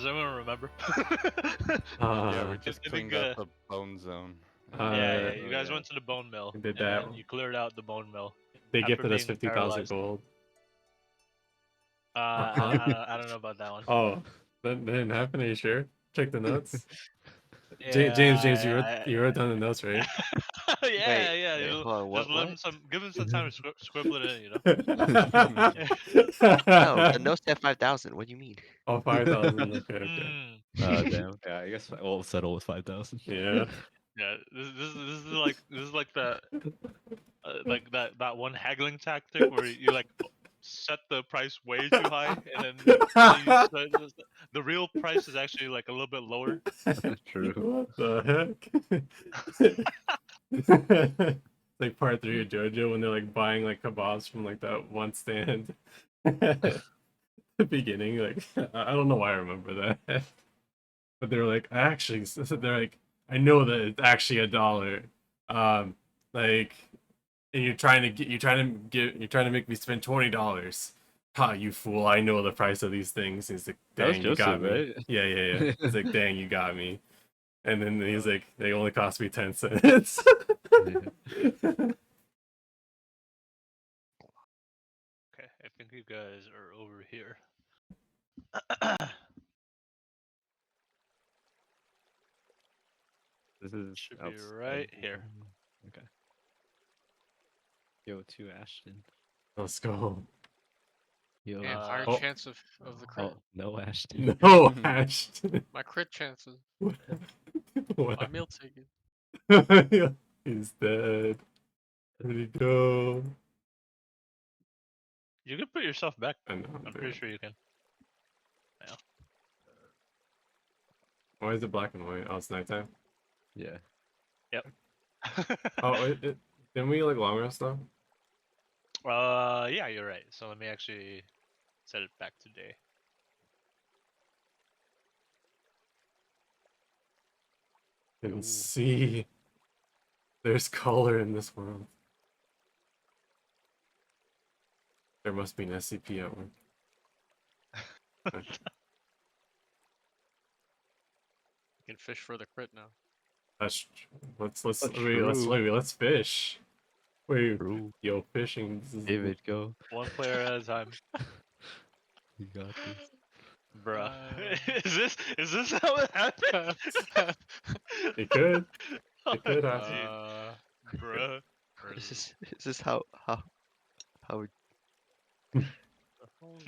Does anyone remember? Yeah, we I just think, cleaned up the bone zone. yeah, Oh, you guys yeah. went to the bone mill, We did and that. then you cleared out the bone mill They after gifted us being 50,000 paralyzed. gold. I don't know about that one. Oh, that didn't happen. Are you sure? Check the notes. James, Yeah, you wrote down the notes, right? yeah, Wait, yeah. wait, Just hold on, just let what? him give him some time to scribble it in, you know. No, the note said 5,000. What do you mean? Oh, 5,000. Okay, okay. Mm, Damn. Yeah, I guess we'll settle with 5,000. Yeah. yeah, this is like that one haggling tactic where you like set the price way too high, and then the real price is actually like a little bit lower. True. What the heck? Like part 3 of JoJo when they're like buying like kebabs from like that one stand. The beginning, like I don't know why I remember that. But they're like, they're like, I know that it's actually $1. Like, and you're trying to make me spend $20. Ha, you fool! I know the price of these things. He's like, That was dang, you got Joseph, me. right? Yeah. He's like, dang, you got me. And then he's like, they only cost me 10 cents. Okay, I think you guys are over here. This is Should be outside. right here. Okay. Yo, to Ashton. Let's go. Yo. And higher Oh. chance of the crit. Oh, no Ashton. No, Ashton. My crit chances. What? My meal ticket. He's dead. Where'd he go? You can put yourself back. I know. I'm pretty sure you can. Why is it black and white? Oh, it's nighttime. Yeah. Yep. Oh, didn't we like long rest though? Yeah, you're right. So let me actually set it back to day. Can Ooh. see. There's color in this world. There must be an SCP at work. You can fish for the crit now. Let's true. let's fish. Wait, True. yo, fishing. This is David, go. One player at a time. You got this. Bruh. Is this how it happened? It could. Oh, It could happen. dude, bruh. Is this how we...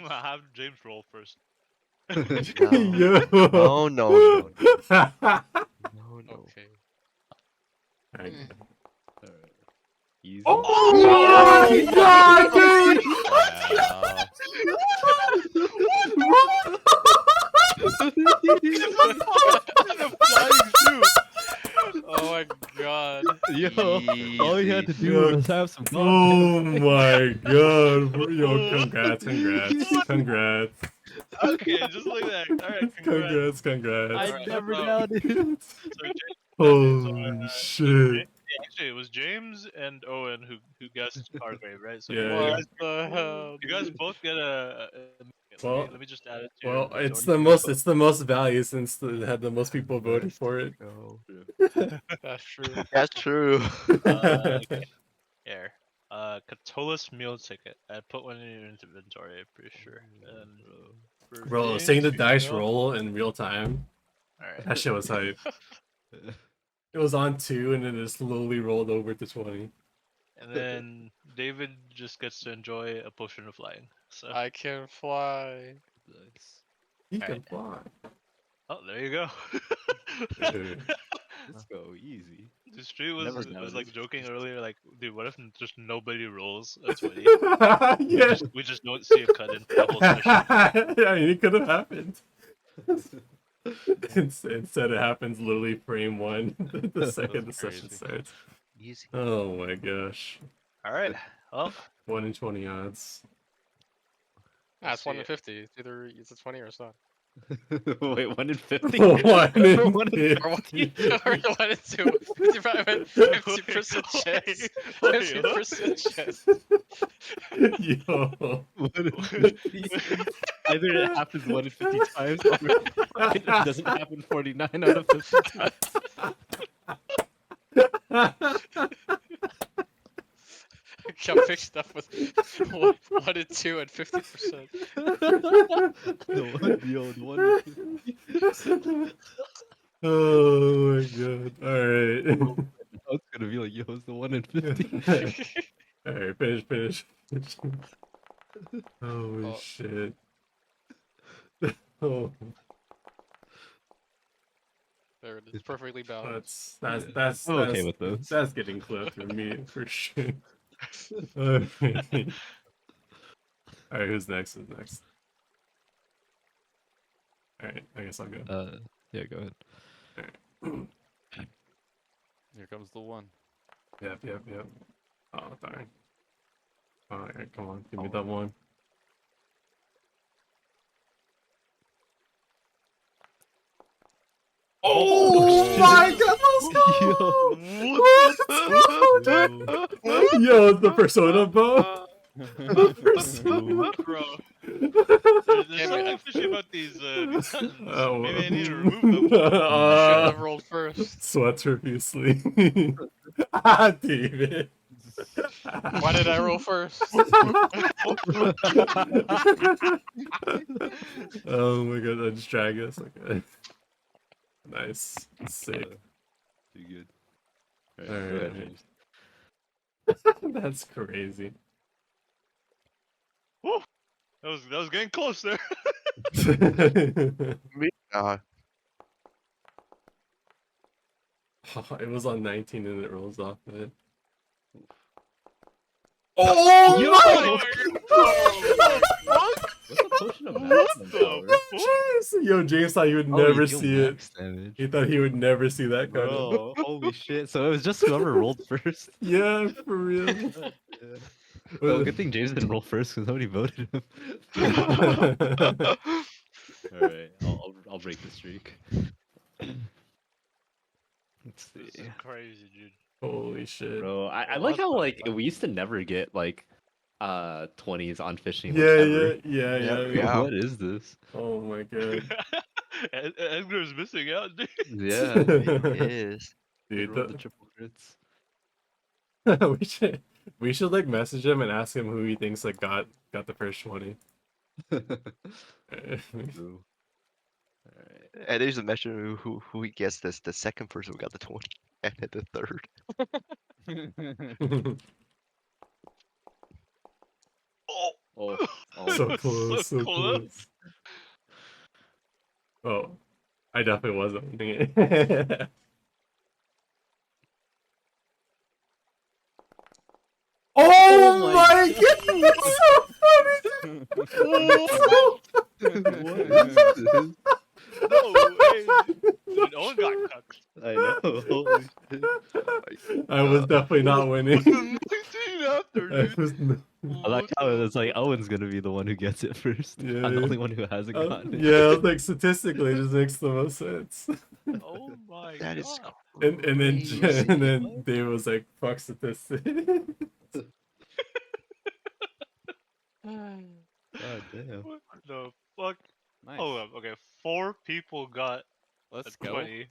I'll have James roll first. Yo. No, no. Okay. Alright. Alright. Easy. Oh my god, dude! Oh my god. Yo, all you had to do Yo. was have some Oh content. my god. Yo, congrats. Okay, just like that. Alright, congrats. Congrats. I Alright, never no. doubted it. So Holy shit. actually, it was James and Owen who guessed Hargrave, right? So Yeah. What the hell? you guys both get a Well- let me just add it to Well, your it's majority. the most value since it had the most people voting for it. Go. That's true. That's true. Okay. Here. Catullus meal ticket. I put one in your inventory, I'm pretty sure. And for Bro, James, seeing the you dice know- roll in real time, Alright. that shit was hype. It was on 2 and then it slowly rolled over to 20. And then David just gets to enjoy a potion of flying. So I can fly. Nice. He Alright. can fly. oh, there you go. Dude. Let's go easy. The street Never was doubted. like joking earlier, like, dude, what if just nobody rolls a 20? Yeah. We just don't see a cut in the whole session. Yeah, it could have happened. Instead, it happens literally frame 1, the second the session crazy. starts. Easy. Oh my gosh. Alright, well, 1 in 20 odds. Ah, it's see 1 in it. 50. It's either it's a 20 or it's not. Wait, 1 in 50? One in One in 50. Or 1 and 2. 50% chance. 50% chance. Yo. 1 in 50. Either it happens 1 in 50 times, or it doesn't happen 49 out of 50 times. Got mixed up with 1 and 2 and 50%. The one in 50. Oh my god. Alright. I was gonna be like, yo, it's the 1 in 50. Alright, finish. Holy Oh. shit. Oh, There it is. Perfectly balanced. that's I'm okay with those. That's getting close for me for sure. Alright, who's next? Alright, I guess I'll go. Yeah, go ahead. Here comes the one. Yep. Oh, darn. Alright, come on, give me that one. Oh my god, let's go! Yo, the Persona bow. Bro, there's something fishy about these buttons. Maybe I need to remove them. Should have rolled first. Sweats profusely. David. Why did I roll first? Oh my god, I just drag this. Okay. Nice. Sick. Too good. Alright, go ahead, alright. James. That's crazy. Woo! That was getting close there. Me? It was on 19 and it rolls off of it. Oh Yo! What's the potion of maximum power? Jeez. Yo, James thought he would Oh, never you deal see it. max damage. He thought he would never see that kind of. Bro, holy shit. So it was just whoever rolled first. Yeah, for real. Well, good thing James didn't roll first because nobody voted him. Alright, I'll break the streak. Let's This see. is crazy, dude. Holy shit. Bro, I Well, like that's how not like fun. we used to never get like 20s on fishing. like, Yeah. Yeah. What is this? Oh my god. Edgar's missing out, dude. Yeah, It is. he Dude, rolled the triple crits. we should like message him and ask him who he thinks like got the first 20. True. Alright. And there's a measure who he gets this. The second person who got the 20, and then the third. Oh, Oh, So close, so close. close. Oh, I definitely wasn't winning it. Oh my god, that's so funny! what is this? no way. Dude, Owen got cucked. I know. Holy shit. I was definitely not winning. What's the 19 after, I dude? was I like how it's like Owen's gonna be the one who gets it first. Yeah, I'm the yeah. only one who hasn't gotten it. yeah, I was like statistically, it just makes the most sense. Oh my That is god. And then crazy. and then Dave was like, "Fuck statistics." God damn. What the fuck? Nice. Hold up. Okay, 4 people got Let's a go. 20.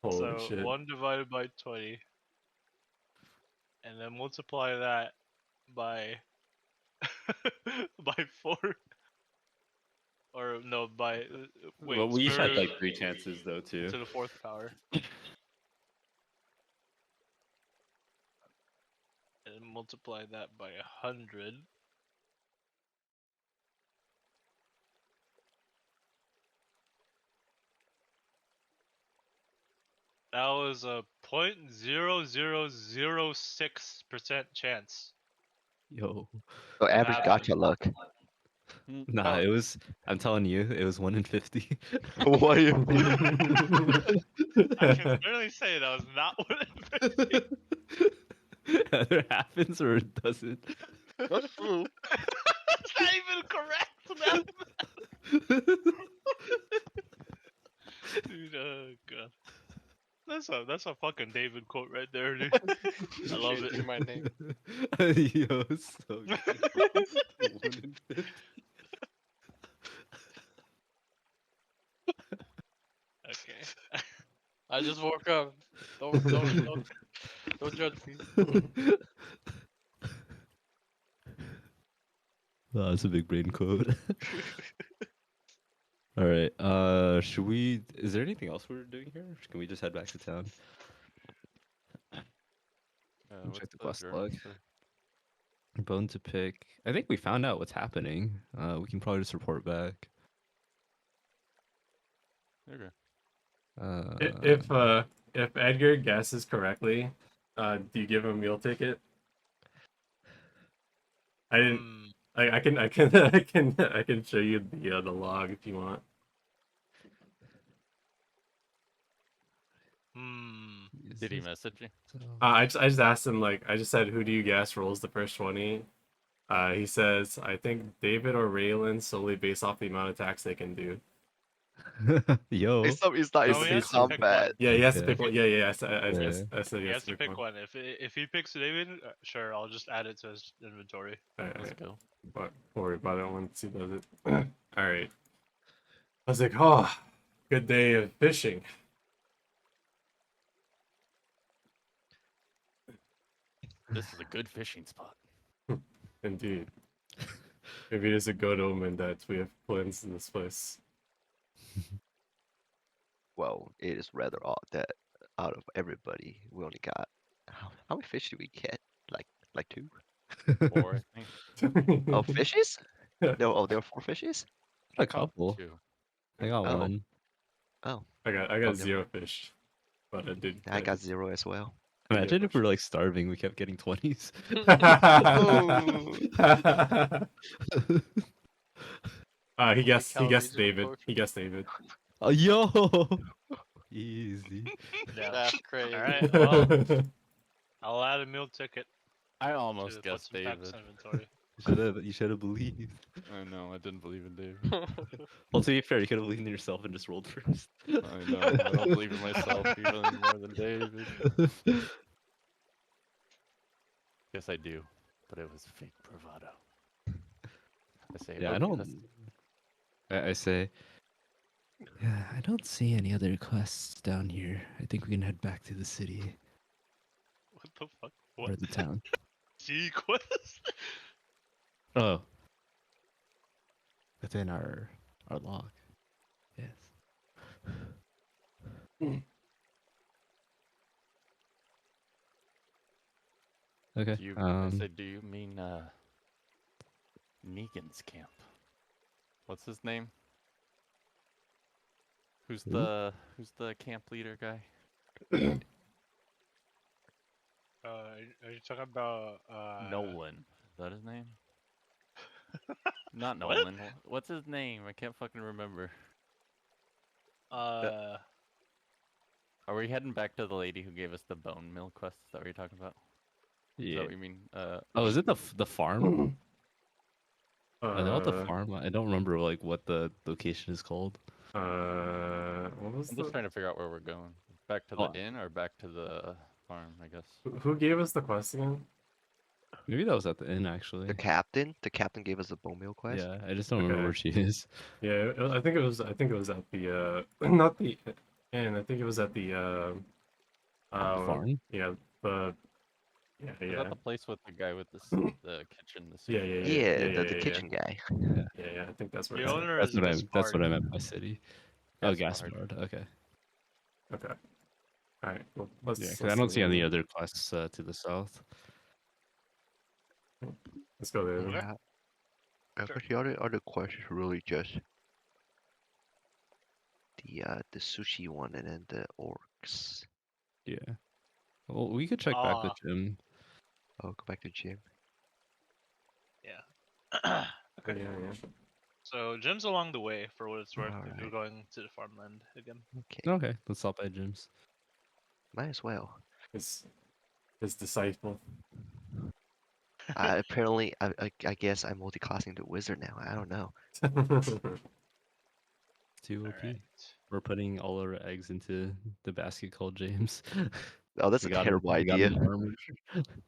Holy So shit! 1 divided by 20. And then multiply that by by 4. Or no, by wait. Well, we each had square like 3 chances though too. to the 4th power. And multiply that by 100. That was a 0.0006% chance. Yo. So average Nah. gotcha luck. Nah, it was. I'm telling you, it was 1 in 50. Why? I can barely say that was not what it Either happens or it doesn't. That's not even correct, man. God. That's a fucking David quote right there, dude. I love it. Changing my name. Yo, so good. 150. Okay. I just woke up. Don't judge me. Oh, that's a big brain quote. All right. Should we? Is there anything else we're doing here? Or can we just head back to town? What's check the the quest journey log. for? Bone to pick. I think we found out what's happening. We can probably just report back. Okay. If Edgar guesses correctly, do you give him a meal ticket? I didn't. Hmm. I can I can show you the log if you want. Hmm. Did he message you? I just asked him, like, I just said, who do you guess rolls the first 20? He says, I think David or Raylan, solely based off the amount of attacks they can do. Yo. It's not. It's not. No, It's he in has to pick combat. one. Yeah, he has to Yeah. pick one. Yeah, I said Yeah. he He has has to pick one. If he picks David, sure, I'll just add it to his inventory. Alright, Let's go. but don't worry about it once he does it. Alright. I was like, oh, good day of fishing. This is a good fishing spot. Indeed. Maybe it is a good omen that we have plans in this place. Well, it is rather odd that out of everybody, we only got how many fish did we get? Like 2? 4, I think. Oh, fishes? No. Oh, there were 4 fishes. A Caught couple. 2. I got Oh. one. Oh, I got Okay. 0 fish. But I did. I got 0 as well. Imagine if we were like starving, we kept getting 20s. He guessed calories David. report. He guessed David. Oh, yo. Easy. Yeah. That's crazy. All right. Well, I'll add a meal ticket I to almost put guessed some packs David. in inventory. You should have believed. I know, I didn't believe in David. Well, to be fair, you could have believed in yourself and just rolled first. I know, I don't believe in myself even more than David. Yes, I do, but it was fake bravado. I say, Yeah, I "Okay, don't. let's-" I say. Yeah, I don't see any other quests down here. I think we can head back to the city What the fuck? or What? the town. Sequest? Oh. Within our log. Yes. Okay. Do you, I said, do you mean Negan's camp? What's his name? Who's Who? the camp leader guy? Are you talking about Nolan. Is that his name? Not What? Nolan. What's his name? I can't fucking remember. Are we heading back to the lady who gave us the bone mill quest? Is that what you're talking about? Is Yeah. that what you mean? Oh, is it the farm? I know the Uh, farm. I don't remember like what the location is called. what was I'm the... just trying to figure out where we're going. Back to the Oh. inn or back to the farm, I guess. Who gave us the quest again? Maybe that was at the inn actually. The captain gave us a bone meal quest. Yeah, I just don't remember Okay. where she is. Yeah, I think it was at the not the inn. I think it was at the The farm. yeah, the Is yeah. that the place with the guy with the the kitchen? The Yeah, sushi yeah, place? The kitchen guy. Yeah, I think that's where The it's at. owner That's is what I. Gaspard. That's what I meant by city. Oh, Gaspard. Gaspard. Okay. Okay. All right. Well, let's. Yeah, 'cause let's I don't see go any there. other quests to the south. Let's go there. then. Yeah. I Sure. guess the other quest is really just the sushi one and then the orcs. Yeah. Well, we could check back the Ah. gym. Oh, go back to gym. Okay. Yeah. So Jim's along the way for what it's worth. If Alright. you're going to the farmland again. Okay. Okay, let's stop by gyms. Might as well. His disciple. Apparently, I guess I'm multi-classing the wizard now. I don't know. Too OP. Alright. We're putting all our eggs into the basket called James. Oh, that's We a got him- terrible we got him idea. armored.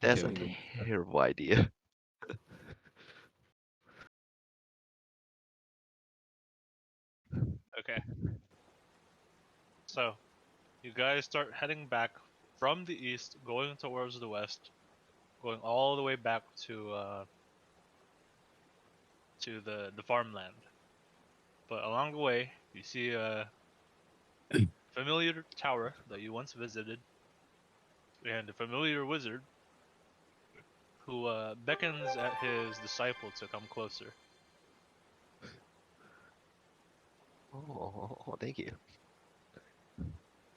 That's a Okay, terrible idea. Okay. So, you guys start heading back from the east, going towards the west, going all the way back to the farmland. But along the way, you see a familiar tower that you once visited, and a familiar wizard who beckons at his disciple to come closer. Oh, thank you.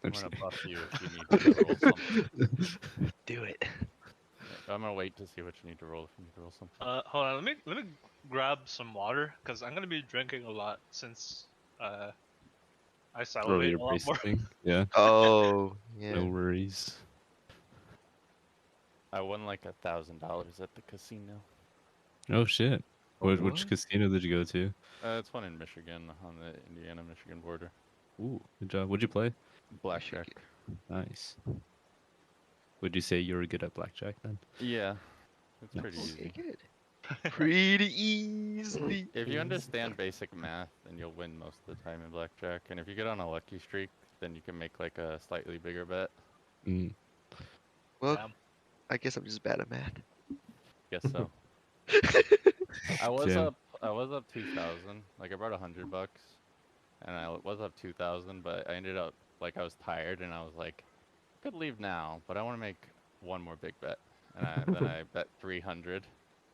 I'm gonna buff you if you need to roll something. Do it. Yeah, I'm gonna wait to see what you need to roll if you need to roll something. Hold on, let me grab some water because I'm gonna be drinking a lot since I Oh, salivate you're a lot more. basting. Yeah, Oh, yeah. no worries. I won like $1,000 at the casino. Oh shit. Which What? casino did you go to? It's one in Michigan on the Indiana-Michigan border. Ooh, good job. What'd you play? Blackjack. Nice. Would you say you were good at blackjack then? Yeah, it's Nice. pretty Okay, easy. good. Pretty easily. If you understand basic math, then you'll win most of the time in blackjack. And if you get on a lucky streak, then you can make like a slightly bigger bet. Mm. Well, Damn. I guess I'm just bad at math. Guess so. I was Jam. up. I was up 2,000. Like I brought $100, and I was up 2,000. But I ended up like I was tired, and I was like, I could leave now, but I want to make one more big bet. And then I bet 300,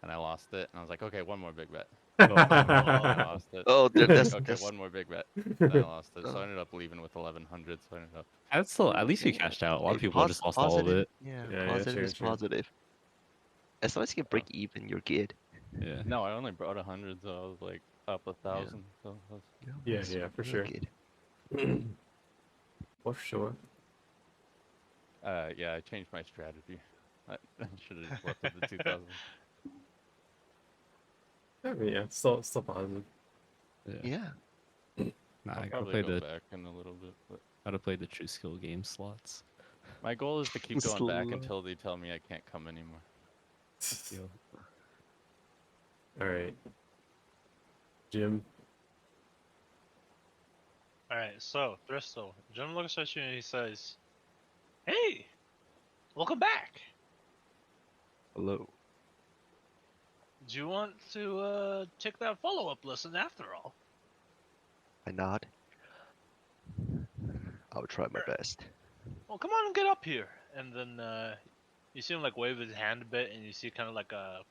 and I lost it. And I was like, okay, one more big bet. And I lost it. Oh, dude, Okay, that's one more big bet. And I lost it. So I ended up leaving with 1,100. So I ended up. That's still at least you cashed out. A lot of hey, people just lost all of positive. it. Yeah, Yeah, positive true, is true. positive. As long as you can break even, you're good. Yeah. No, I only brought 100, so I was like up 1,000. So that's Yeah, That's yeah, for real sure. good. For sure. yeah, I changed my strategy. I should have just left with the 2,000. I mean, yeah, still positive. Yeah. Yeah. Nah, I'll I gotta probably play go the back in a little bit, but gotta play the true skill game slots. my goal is to keep going back Slow. until they tell me I can't come anymore. All right, Jim. Alright, so, Thistle. Jim looks at you and he says, "Hey! Welcome back! Hello. Do you want to take that follow-up lesson after all?" I nod. I'll try my best. Well, come on and get up here. And then you see him like wave his hand a bit, and you see kind of like a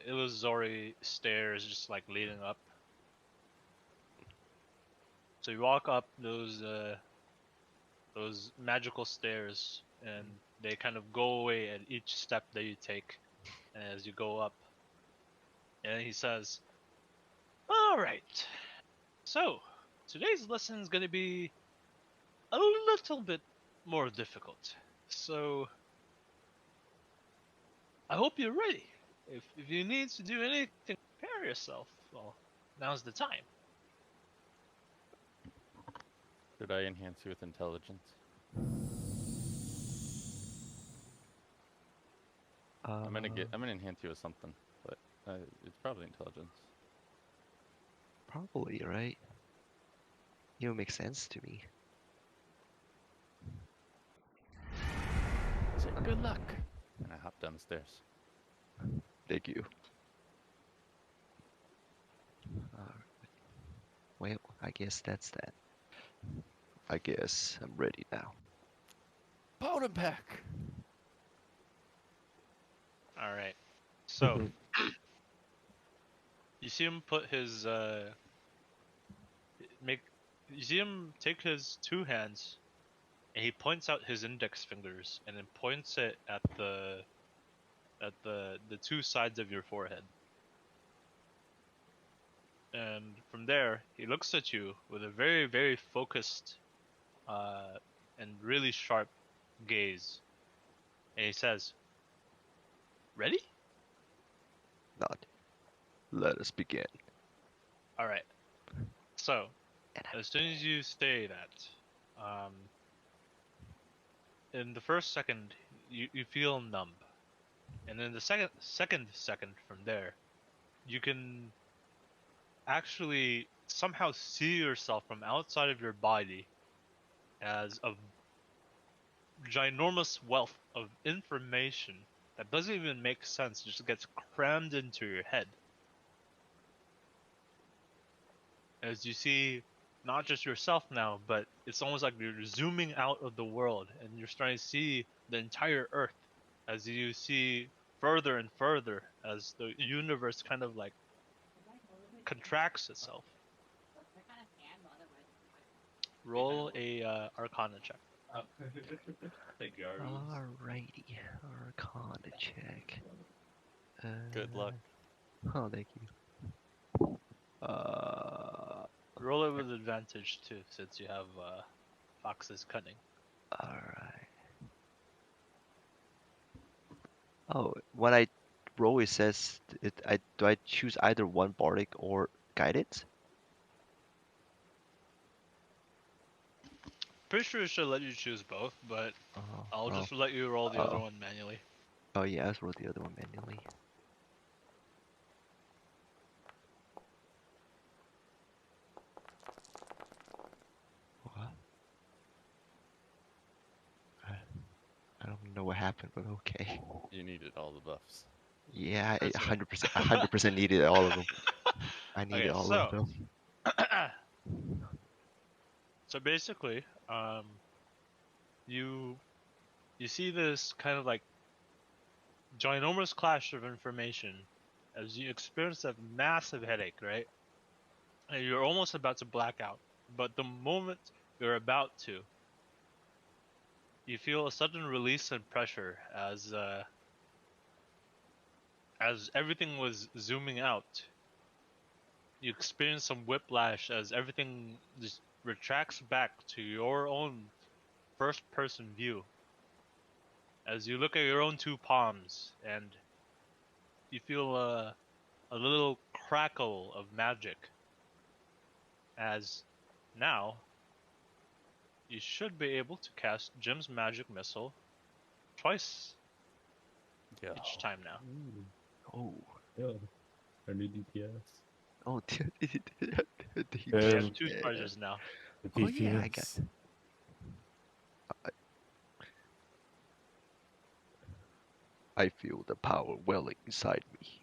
illusory stairs just like leading up. So you walk up those magical stairs, and they kind of go away at each step that you take, and as you go up. And he says, "All right. So today's lesson is going to be a little bit more difficult. So I hope you're ready. If you need to do anything, prepare yourself. Well, now's the time." Should I enhance you with intelligence? I'm gonna enhance you with something, but it's probably intelligence. Probably, right? It would make sense to me. Say good luck. And I hop down the stairs. Thank you. Well, I guess that's that. I guess I'm ready now. Powder pack. All right. So you see him put his you see him take his two hands, and he points out his index fingers, and then points it at the two sides of your forehead. And from there, he looks at you with a very, very focused and really sharp gaze. And he says, "Ready? Nod. Let us begin. All right. So, As soon as you say that, in the first second, you feel numb, and then the second from there, you can actually somehow see yourself from outside of your body as a ginormous wealth of information that doesn't even make sense, just gets crammed into your head. As you see not just yourself now, but it's almost like you're zooming out of the world and you're starting to see the entire Earth as you see further and further as the universe kind of like contracts itself. Roll a Arcana check. Thank you, Arby's. Alrighty, Arcana check. Good luck. Oh, thank you. Roll it with advantage too, since you have Fox's cunning. Alright. Oh, when I roll, it says do I choose either one bardic or guidance? Pretty sure it should let you choose both, but Oh, I'll well, just let you roll the other uh-oh. one manually. Oh yeah, let's roll the other one manually. What? I don't know what happened, but okay. You needed all the buffs. Yeah, That's okay. 100% needed all of them. I needed Okay, all so of them. so basically, you see this kind of like ginormous clash of information as you experience a massive headache, right? And you're almost about to black out, but the moment you're about to, you feel a sudden release and pressure as everything was zooming out. You experience some whiplash as everything just retracts back to your own first-person view. As you look at your own two palms, and you feel a little crackle of magic. As now, you should be able to cast Jim's magic missile twice Yeah. each time now. Oh, Yeah. Our new DPS. oh, You have Um, two charges now. The Oh, yeah, I got- DPS. I feel the power welling inside me.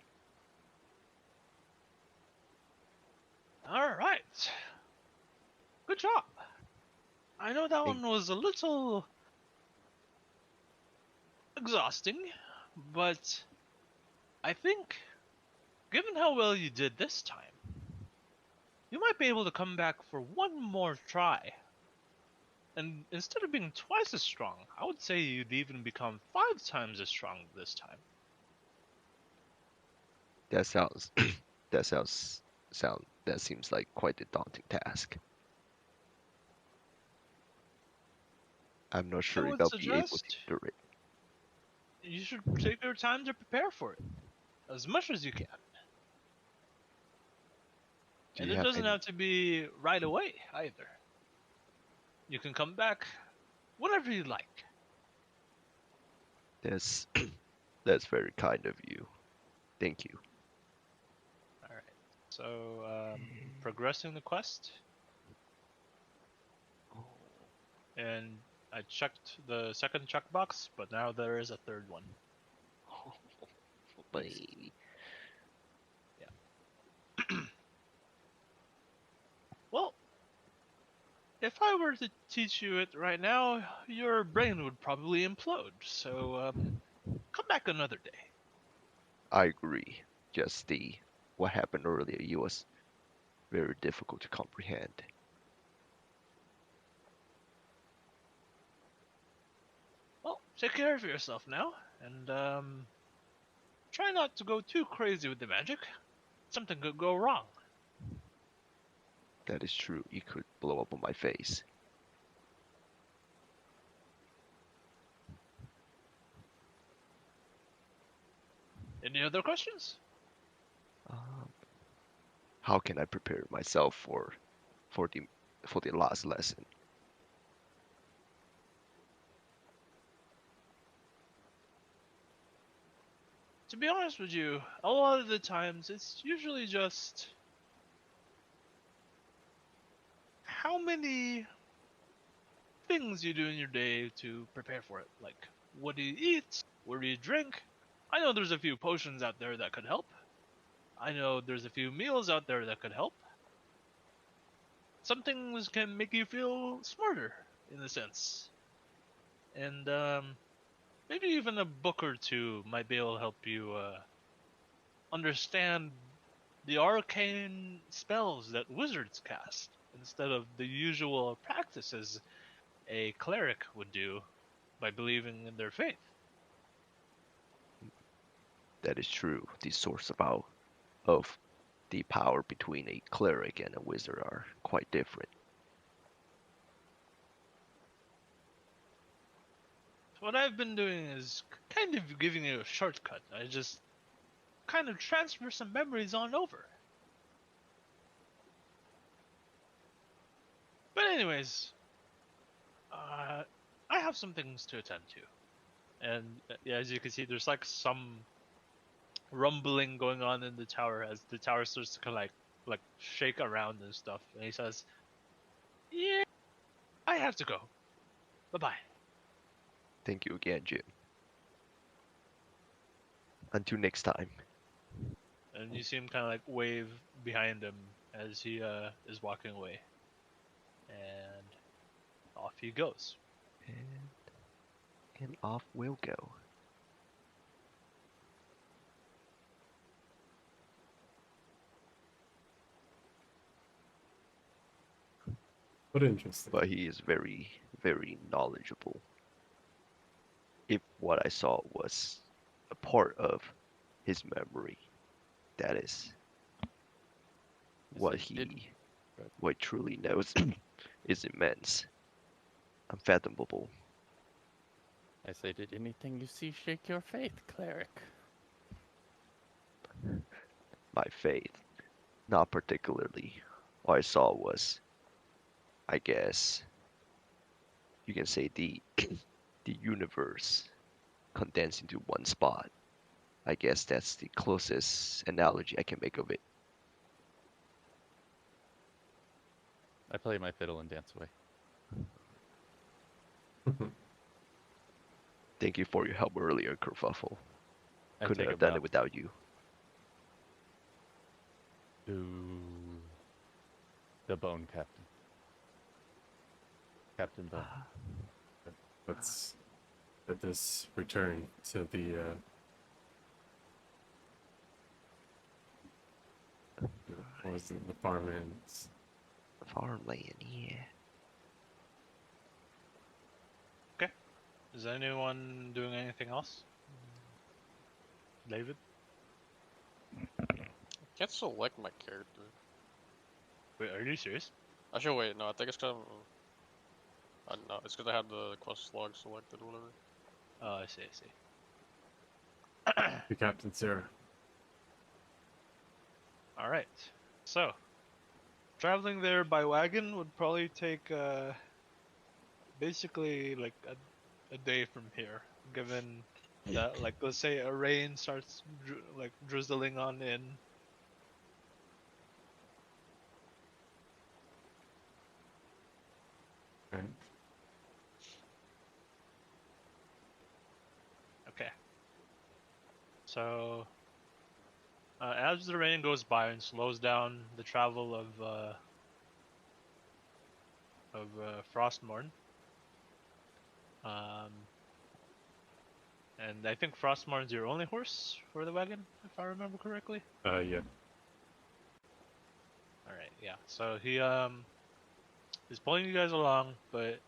All right. Good job. I know that Thank- one was a little exhausting, but I think, given how well you did this time, you might be able to come back for one more try. And instead of being twice as strong, I would say you'd even become 5 times as strong this time. That sounds, that seems like quite a daunting task. I'm not I sure if would I'll be able to suggest do it. you should take your time to prepare for it, as much as you can. Do And you it have doesn't any? have to be right away either. You can come back whenever you like. That's that's very kind of you. Thank you. All right. So, progressing the quest, and I checked the second checkbox, but now there is a third one. Baby. Well, if I were to teach you it right now, your brain would probably implode. So, come back another day. I agree. Just what happened earlier, it was very difficult to comprehend. Well, take care of yourself now, and try not to go too crazy with the magic. Something could go wrong. That is true. It could blow up on my face. Any other questions? Um, how can I prepare myself for for the last lesson. To be honest with you, a lot of the times it's usually just how many things you do in your day to prepare for it. Like, what do you eat? What do you drink? I know there's a few potions out there that could help. I know there's a few meals out there that could help. Some things can make you feel smarter, in a sense. And maybe even a book or two might be able to help you understand the arcane spells that wizards cast instead of the usual practices a cleric would do by believing in their faith. That is true. The source of the power between a cleric and a wizard are quite different. What I've been doing is kind of giving you a shortcut. I just kind of transfer some memories on over. But anyways, I have some things to attend to. And yeah, as you can see, there's like some rumbling going on in the tower as the tower starts to kind of like shake around and stuff. And he says, "Yeah, I have to go. Bye bye." Thank you again, Jim. Until next time. And you see him kind of like wave behind him as he is walking away, and off he goes. And off we'll go. What interesting. But he is very, very knowledgeable. If what I saw was a part of his memory, that is what it did- he what truly knows is immense, unfathomable. I say, did anything you see shake your faith, cleric? My faith, not particularly. What I saw was, I guess, you can say the the universe condensed into one spot. I guess that's the closest analogy I can make of it. I play my fiddle and dance away. Thank you for your help earlier, Kerfuffle. I Couldn't take have a done bow. it without you. To the Bone Captain. Captain Bone. Let's let this return to the what was it, the farmlands. Farmland, yeah. Is anyone doing anything else? David? Can't select my character. Wait, are you serious? Actually, wait, no, I think it's because no, it's because I had the quest log selected, or whatever. Oh, I see. The Captain Sarah. All right. So, traveling there by wagon would probably take basically like a day from here, given that, like, let's say a rain starts like drizzling on in. Right. Okay. So, as the rain goes by and slows down the travel of Frostmourne, and I think Frostmourne's your only horse for the wagon, if I remember correctly. Yeah. All right, yeah. So he is pulling you guys along, but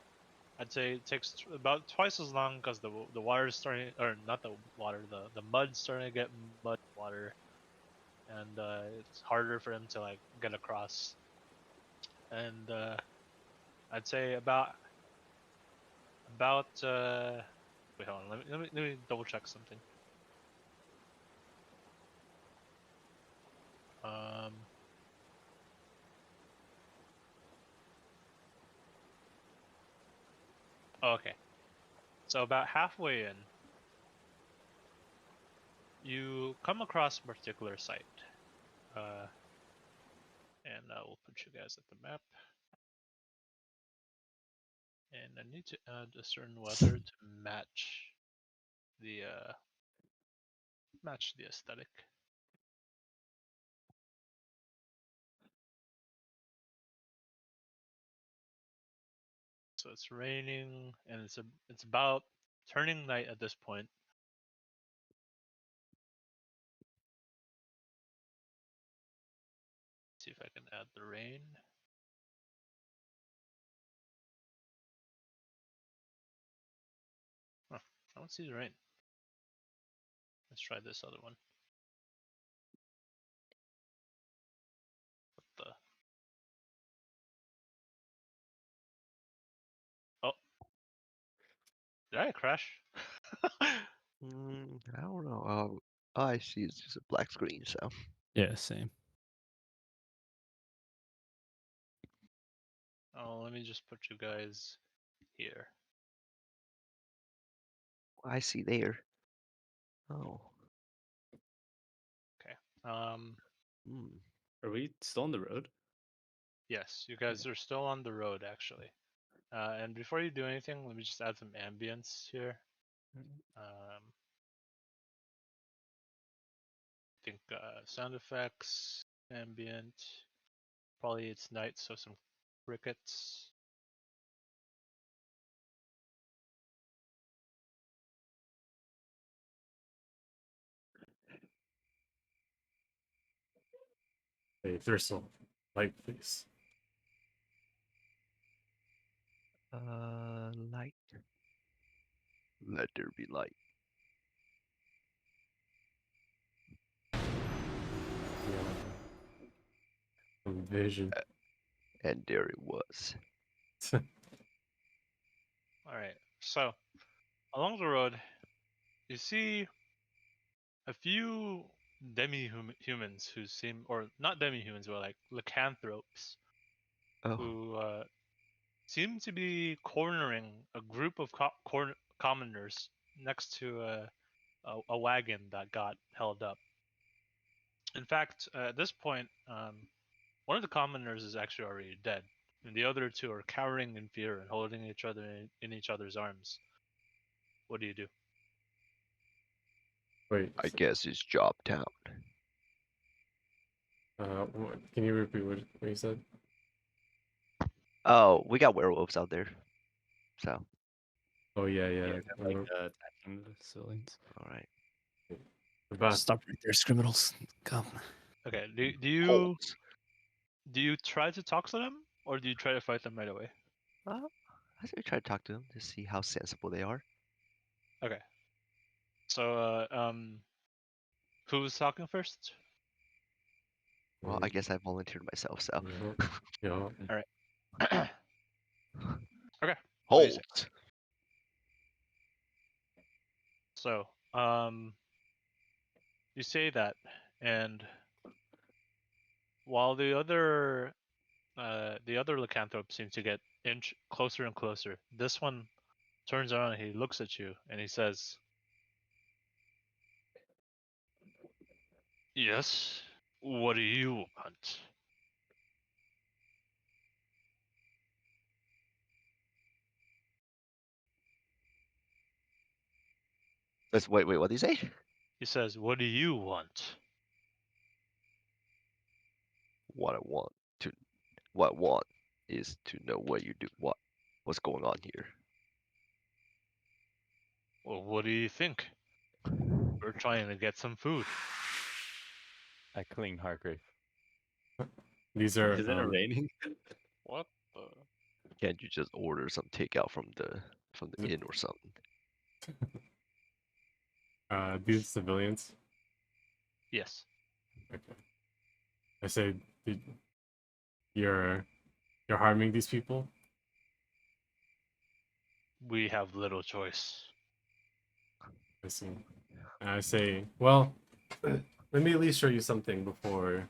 I'd say it takes about twice as long because the water is starting, or not the water, the mud's starting to get mud water, and it's harder for him to like get across. And I'd say about wait, hold on, let me double check something. Oh, okay. So about halfway in, you come across a particular site. And I will put you guys at the map. And I need to add a certain weather to match the aesthetic. So it's raining, and it's about turning night at this point. See if I can add the rain. Huh, I don't see the rain. Let's try this other one. What the? Oh, did I crash? I don't know. All I see is just a black screen. So Yeah, same. Oh, let me just put you guys here. I see there. Oh. Um, Hmm. Are we still on the road? yes, you guys are still on the road actually. And before you do anything, let me just add some ambience here. I think sound effects, ambient. Probably it's night, so some crickets. Hey, Thristle, light, please. Light. Let there be light. Yeah. Some vision. And there it was. All right. So along the road, you see a few demi-humans who seem, or not demi-humans, but like lycanthropes, Oh. who seem to be cornering a group of commoners next to a wagon that got held up. In fact, at this point, one of the commoners is actually already dead, and the other two are cowering in fear and holding each other in each other's arms. What do you do? Wait, I guess it's Job Town. can you repeat what you said? Oh, we got werewolves out there. So, Oh yeah. Like attacking the civilians. all right. Stop right there, criminals. Come. Okay. Holds. Do you try to talk to them, or do you try to fight them right away? I think we try to talk to them to see how sensible they are. Okay. So, who's talking first? Well, I guess I volunteered myself, so. Yeah. All right. Okay. Holds. So, you say that, and while the other lycanthrope seems to get inch closer and closer, this one turns around and he looks at you and he says, "Yes. What do you want?" Wait, what did you say? He says, "What do you want?" What I want is to know what you do. What's going on here? Well, what do you think? We're trying to get some food. I cling Hargrave. These are Is it raining? What the? Can't you just order some takeout from the inn or something? these civilians. Yes. Okay. I say you're harming these people. We have little choice. I see. I say, well, let me at least show you something before.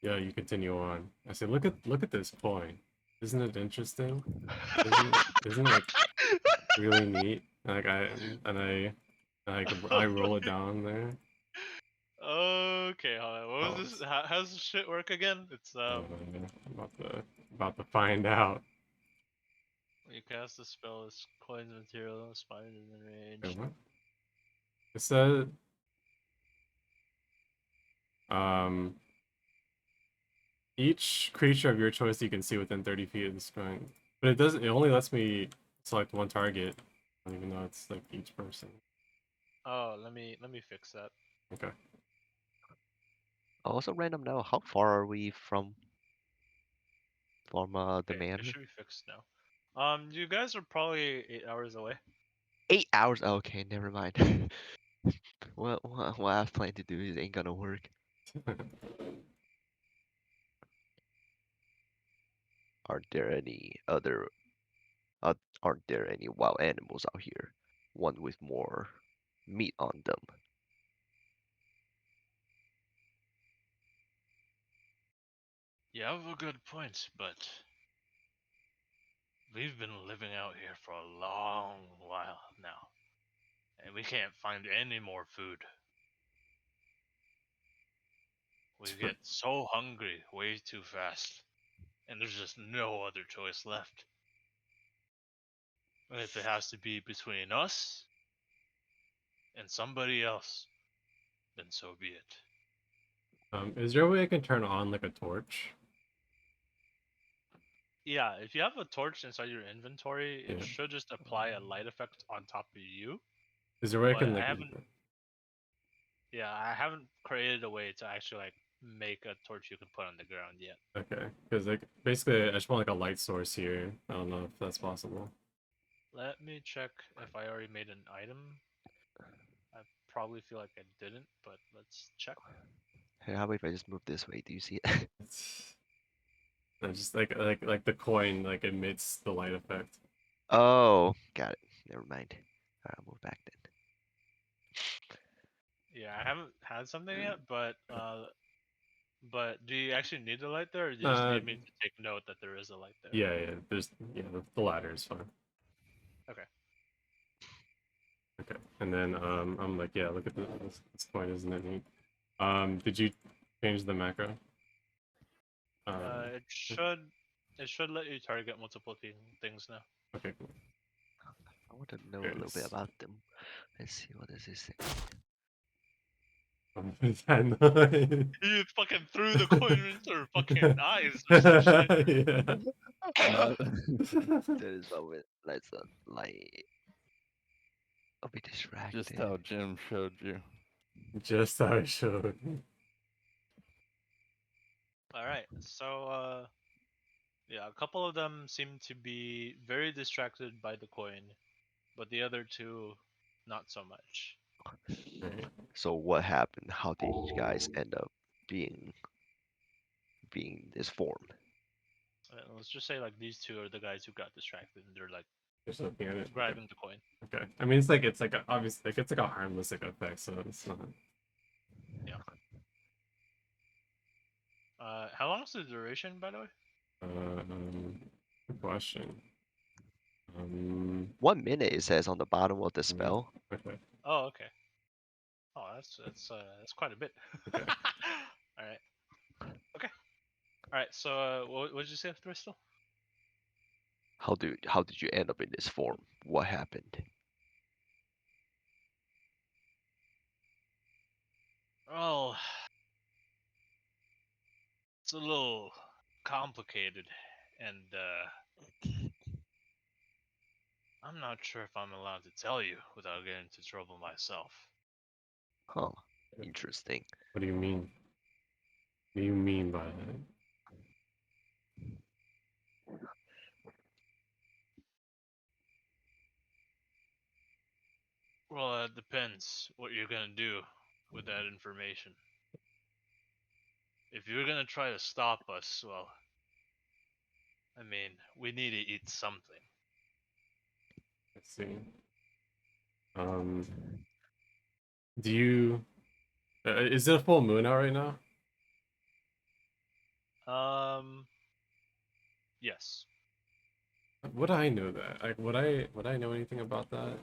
Yeah, you continue on. I say, look at this coin. Isn't it interesting? Isn't it like really neat? Like I roll it down there. Okay, hold on. What Oh, was this? How's this shit work again? It's about to find out. when you cast a spell, this coins material, spider in Wait, range. what? It said um each creature of your choice you can see within 30 feet of the screen. But it doesn't. It only lets me select one target. I don't even know it's like each person. Oh, let me fix that. Okay. Also, random now. How far are we from the Okay, man? it should be fixed now. You guys are probably 8 hours away. 8 hours. Okay, never mind. What I was planning to do is ain't gonna work. Aren't there any other? Aren't there any wild animals out here? One with more meat on them. You have a good point, but we've been living out here for a long while now, and we can't find any more food. We get so hungry way too fast, and there's just no other choice left. And if it has to be between us and somebody else, then so be it. Is there a way I can turn on like a torch? Yeah, if you have a torch inside your inventory, it Yeah. should just apply a light effect on top of you. Is there a way I But can I like? haven't. Yeah, I haven't created a way to actually like make a torch you can put on the ground yet. Okay, because like basically I just want like a light source here. I don't know if that's possible. Let me check if I already made an item. I probably feel like I didn't, but let's check. Hey, how about if I just move this way? Do you see it? It's just like the coin like emits the light effect. Oh, got it. Never mind. Alright, I'll move back then. Yeah, I haven't had something yet, but do you actually need the light there, or do you just Uh, need me to take note that there is a light there? yeah. The ladder is fine. Okay. Okay, and then I'm like, yeah, look at this coin, isn't it neat? Did you change the macro? It should let you target multiple things now. Okay, cool. I want to know There a it little bit is. about them. Let's see, what does this say? Is that nice? You fucking threw the coin into her fucking eyes or some shit. Yeah. That is what with lights up light. I'll be Just distracted. how Jim showed you. Just how I showed. All right, so yeah, a couple of them seem to be very distracted by the coin, but the other two, not so much. Right. So what happened? How did you guys end up being this form? Let's just say like these two are the guys who got distracted, and they're like Just looking at it. Okay. grabbing the coin. Okay. I mean, it's like obviously like it's like a harmless like effect, so it's not. Yeah. How long is the duration, by the way? Good question. 1 minute it says on the bottom of the spell. Okay. Oh, okay. Oh, that's quite a bit. Okay. All right. Okay. All right. So, what did you say, Bristol? How did you end up in this form? What happened? Oh, it's a little complicated, and I'm not sure if I'm allowed to tell you without getting into trouble myself. Huh. Interesting. What do you mean? What do you mean by that? Well, it depends what you're gonna do with that information. If you're gonna try to stop us, well, I mean, we need to eat something. Let's see. Um, do you? Is it a full moon out right now? Yes. Would I know that? Like, would I know anything about that?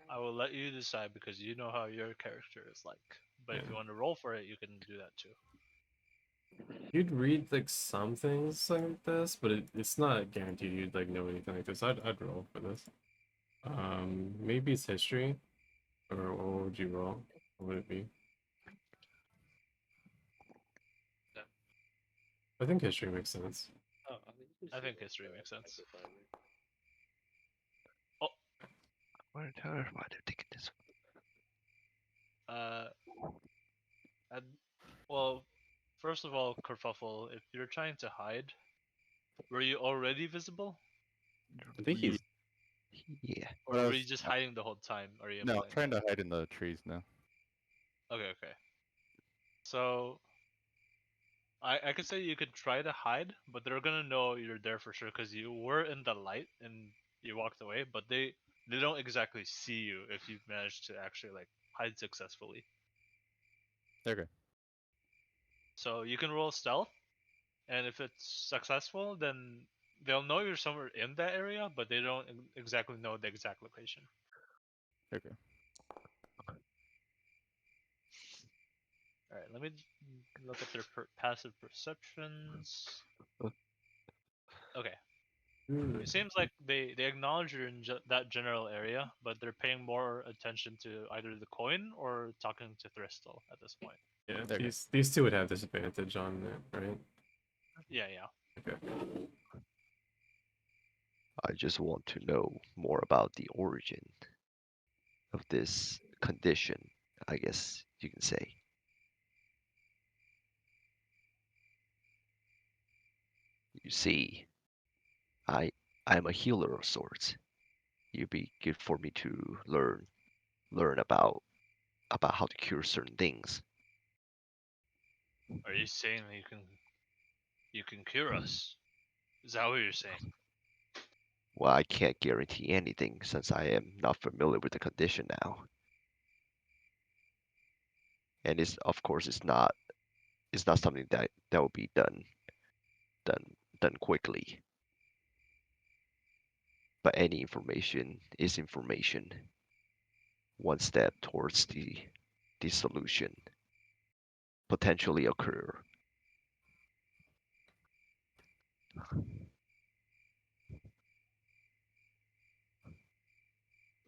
I will let you decide because you know how your character is like. But if Yeah. you want to roll for it, you can do that too. You'd read like some things like this, but it's not guaranteed you'd like know anything like this. I'd roll for this. Maybe it's history, or what would you roll? What would it be? Yeah. I think history makes sense. I think history makes sense. Why they're taking this? Uh, and, well, first of all, Kerfuffle, if you're trying to hide, were you already visible, I think he's. Yeah. or No, were you just hiding the whole time? Are you no, I'm implying? trying to hide in the trees now. Okay, okay. So I could say you could try to hide, but they're gonna know you're there for sure because you were in the light and you walked away. But they don't exactly see you if you've managed to actually like hide successfully. Okay. So you can roll stealth, and if it's successful, then they'll know you're somewhere in that area, but they don't exactly know the exact location. Okay. All right, let me look at their passive perceptions. Okay, Hmm. it seems like they acknowledge you're in that general area, but they're paying more attention to either the coin or talking to Thristle at this point. Yeah, Okay. these two would have disadvantage on it, right? Yeah, yeah. Okay. I just want to know more about the origin of this condition, I guess you can say. You see, I I'm a healer of sorts. It'd be good for me to learn about how to cure certain things. Are you saying that you can cure us? Is that what you're saying? Well, I can't guarantee anything since I am not familiar with the condition now. And it's of course it's not something that will be done done quickly. But any information is information. One step towards the solution potentially occur.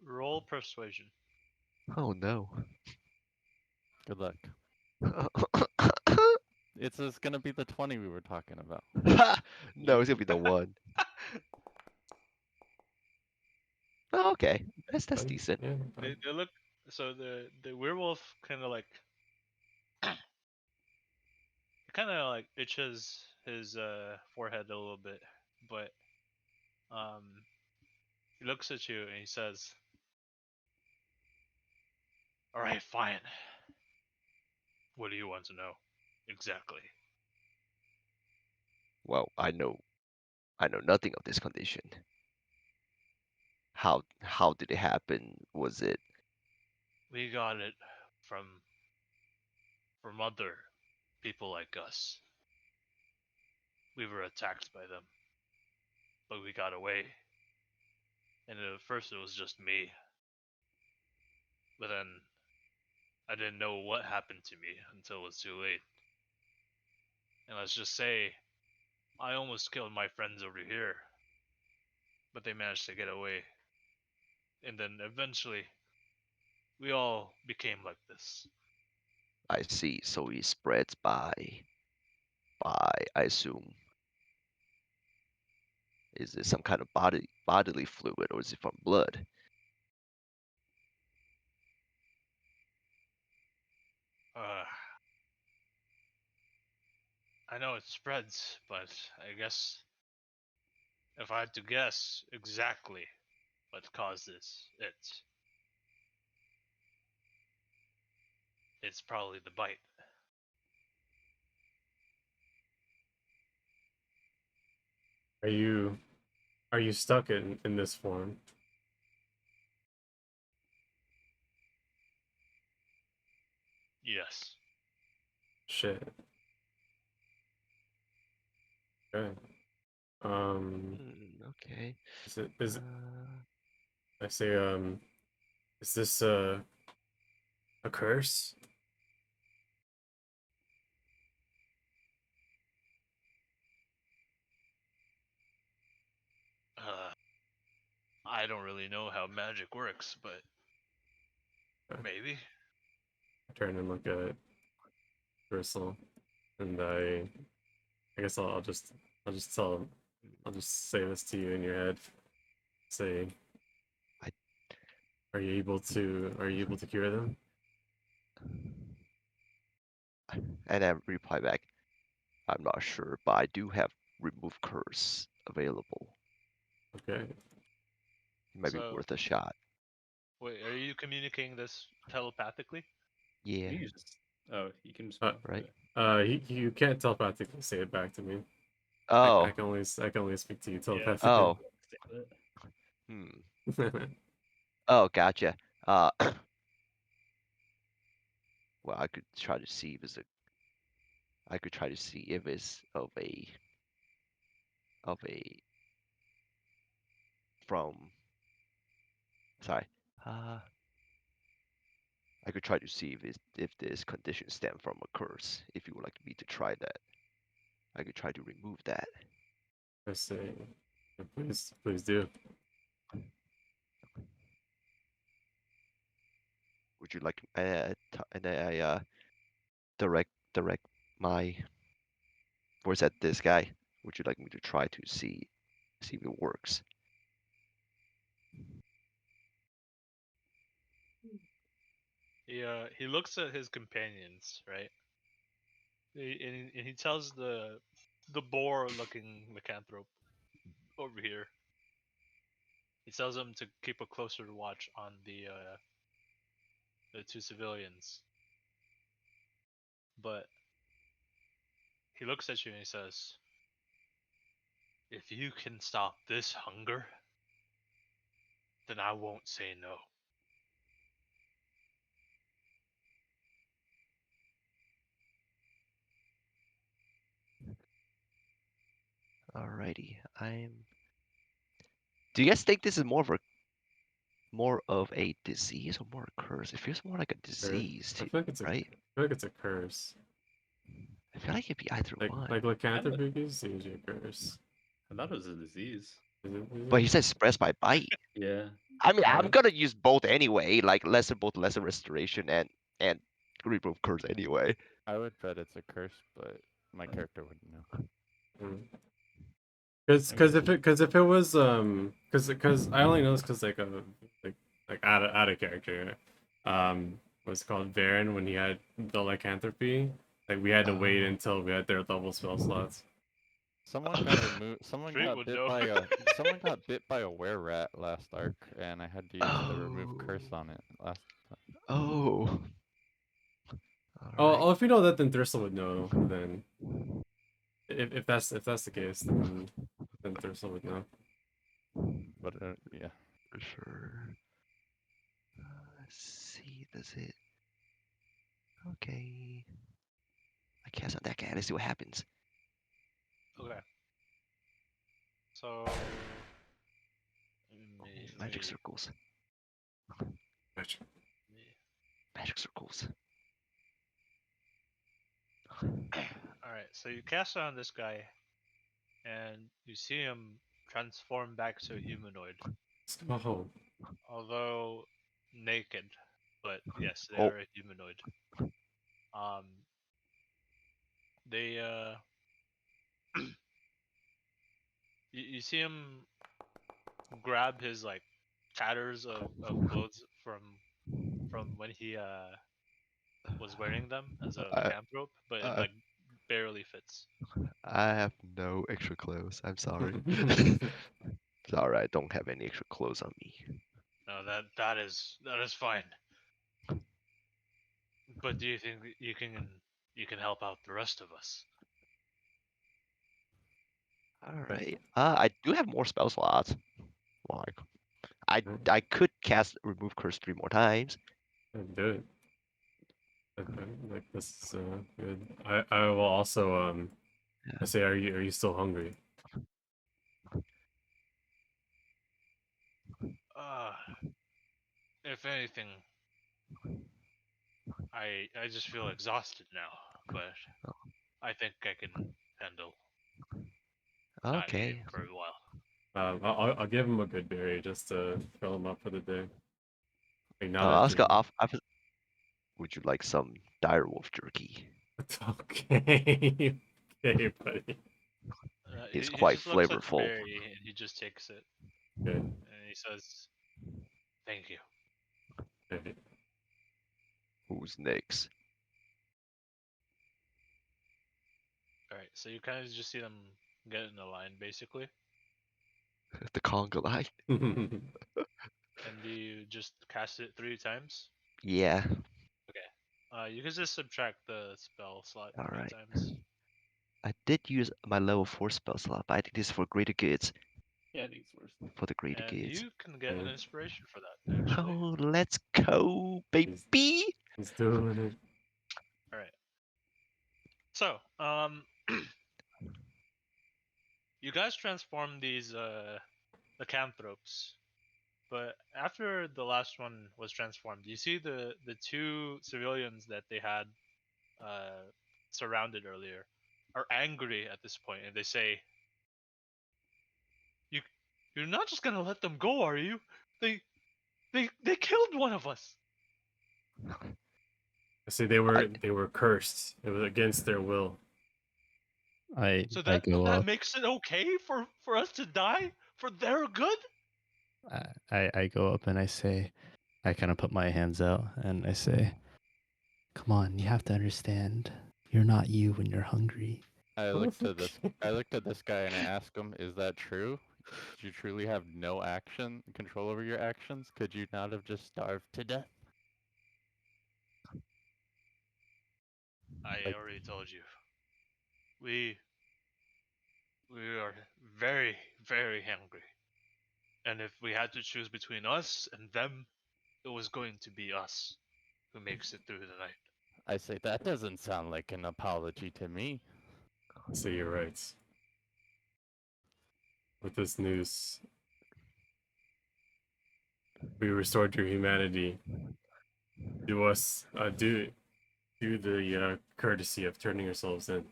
Roll persuasion. Oh no. Good luck. It's just gonna be the 20 we were talking about. No, it's gonna be the one. Oh, okay, that's Fine. decent. Yeah. They look so the werewolf kind of like itches his forehead a little bit, but um he looks at you and he says, "All right, fine. What do you want to know exactly?" Well, I know nothing of this condition. How did it happen? Was it We got it from other people like us. We were attacked by them, but we got away. And at first it was just me, but then I didn't know what happened to me until it was too late. And let's just say I almost killed my friends over here, but they managed to get away. And then eventually we all became like this. I see, so it spreads by I assume. Is it some kind of bodily fluid or is it from blood? Uh, I know it spreads, but I guess if I had to guess exactly what causes it, it's probably the bite. Are you stuck in this form? Yes. Shit. Okay. Okay. Is Uh, it, I say, is this a curse? I don't really know how magic works, but maybe. I turn and look at Bristle, and I guess I'll just tell, I'll just say this to you in your head. Say, I- are you able to cure them? and I reply back, I'm not sure, but I do have remove curse available. Okay. Might be So, worth a shot. wait, are you communicating this telepathically? Yeah, You just. Oh, you can just. Uh, right. you can't telepathically say it back to me. Oh, I can only speak to you Yeah. telepathically. oh, hmm. Oh, gotcha. Uh, well, I could try to see if it's a. I could try to see if it's of a from. Sorry. Uh, I could try to see if this condition stem from a curse. If you would like me to try that, I could try to remove that. I say, please do. Would you like? And I direct my voice at this guy. Would you like me to try to see if it works? He looks at his companions, right? And he tells the boar-looking lycanthrope over here. He tells him to keep a closer watch on the two civilians. But he looks at you and he says, "If you can stop this hunger, then I won't say no." Alrighty, I'm. Do you guys think this is more of a disease or more a curse? It feels more like a disease, I feel like it's a I right? feel like it's a curse. I feel like it'd be either one. Like lycanthropy is usually a curse. I thought it was a disease. Is But it? he said spreads by bite. Yeah. I mean, I'm Yeah. gonna use both anyway, like lesser restoration and remove curse anyway. I would bet it's a curse, but my character wouldn't know. Because if it was because I only know this because like out of character, what's it called Varen when he had the lycanthropy, like we had to wait Oh. until we had their double spell slots. Someone got removed. Street would know. Someone got bit by a were rat last arc, and I had to use the remove curse on it last time. Oh. Oh, Alright. if you know that, then Thristle would know. Then if that's the case, then Thristle would know. But yeah, For sure. Let's see, does it? Okay. I cast on that guy. Let's see what happens. Okay. So Magic circles. Gotcha. Magic circles. Alright, so you cast it on this guy, and you see him transform back to a humanoid. Oh, Although naked, but yes, they Oh. are a humanoid. Um, they you see him grab his like tatters of clothes from when he was wearing them as a I, lycanthrope, but it I, like barely fits. I have no extra clothes. I'm sorry. Sorry, I don't have any extra clothes on me. No, that is fine. But do you think that you can help out the rest of us? Alright. I do have more spell slots. Like, I could cast remove curse 3 more times. do it. Like this is good. I will also I say, are you still hungry? if anything, I just feel exhausted now, but I think I can handle not eating Okay. for a while. I'll give him a good berry just to fill him up for the day. Like now I'll that ask off. Would you like some direwolf jerky? it's okay. Okay, buddy. It's He quite just looks at the flavorful. berry and he just takes it Good. and he says, "Thank you." Okay. Who's next? All right, so you kind of just see them get in a line, basically, The conga line? and you just cast it 3 times. Yeah. You can just subtract the spell slot three Alright. times. I did use my level 4 spell slot, but I think this is for greater goods. Yeah, I think it's worse. For the greater And goods. you can get an Yeah. inspiration for that, actually. Oh, let's go, baby! He's doing it. All right. So, you guys transform these lycanthropes, but after the last one was transformed, you see the 2 civilians that they had surrounded earlier are angry at this point, and they say, "You're not just gonna let them go, are you? They killed one of us." See, they were cursed. It was against their will. So I that go up. makes it okay for us to die for their good? I go up and I say, I kind of put my hands out and I say, "Come on, you have to understand. You're not you when you're hungry." I looked at this guy and I asked him, "Is that true? Did you truly have no control over your actions? Could you not have just starved to death?" I Like- already told you. We are very, very hungry. And if we had to choose between us and them, it was going to be us who makes it through the night. I say, that doesn't sound like an apology to me. So you're right. With this news, we restored your humanity. Do us do the courtesy of turning yourselves in.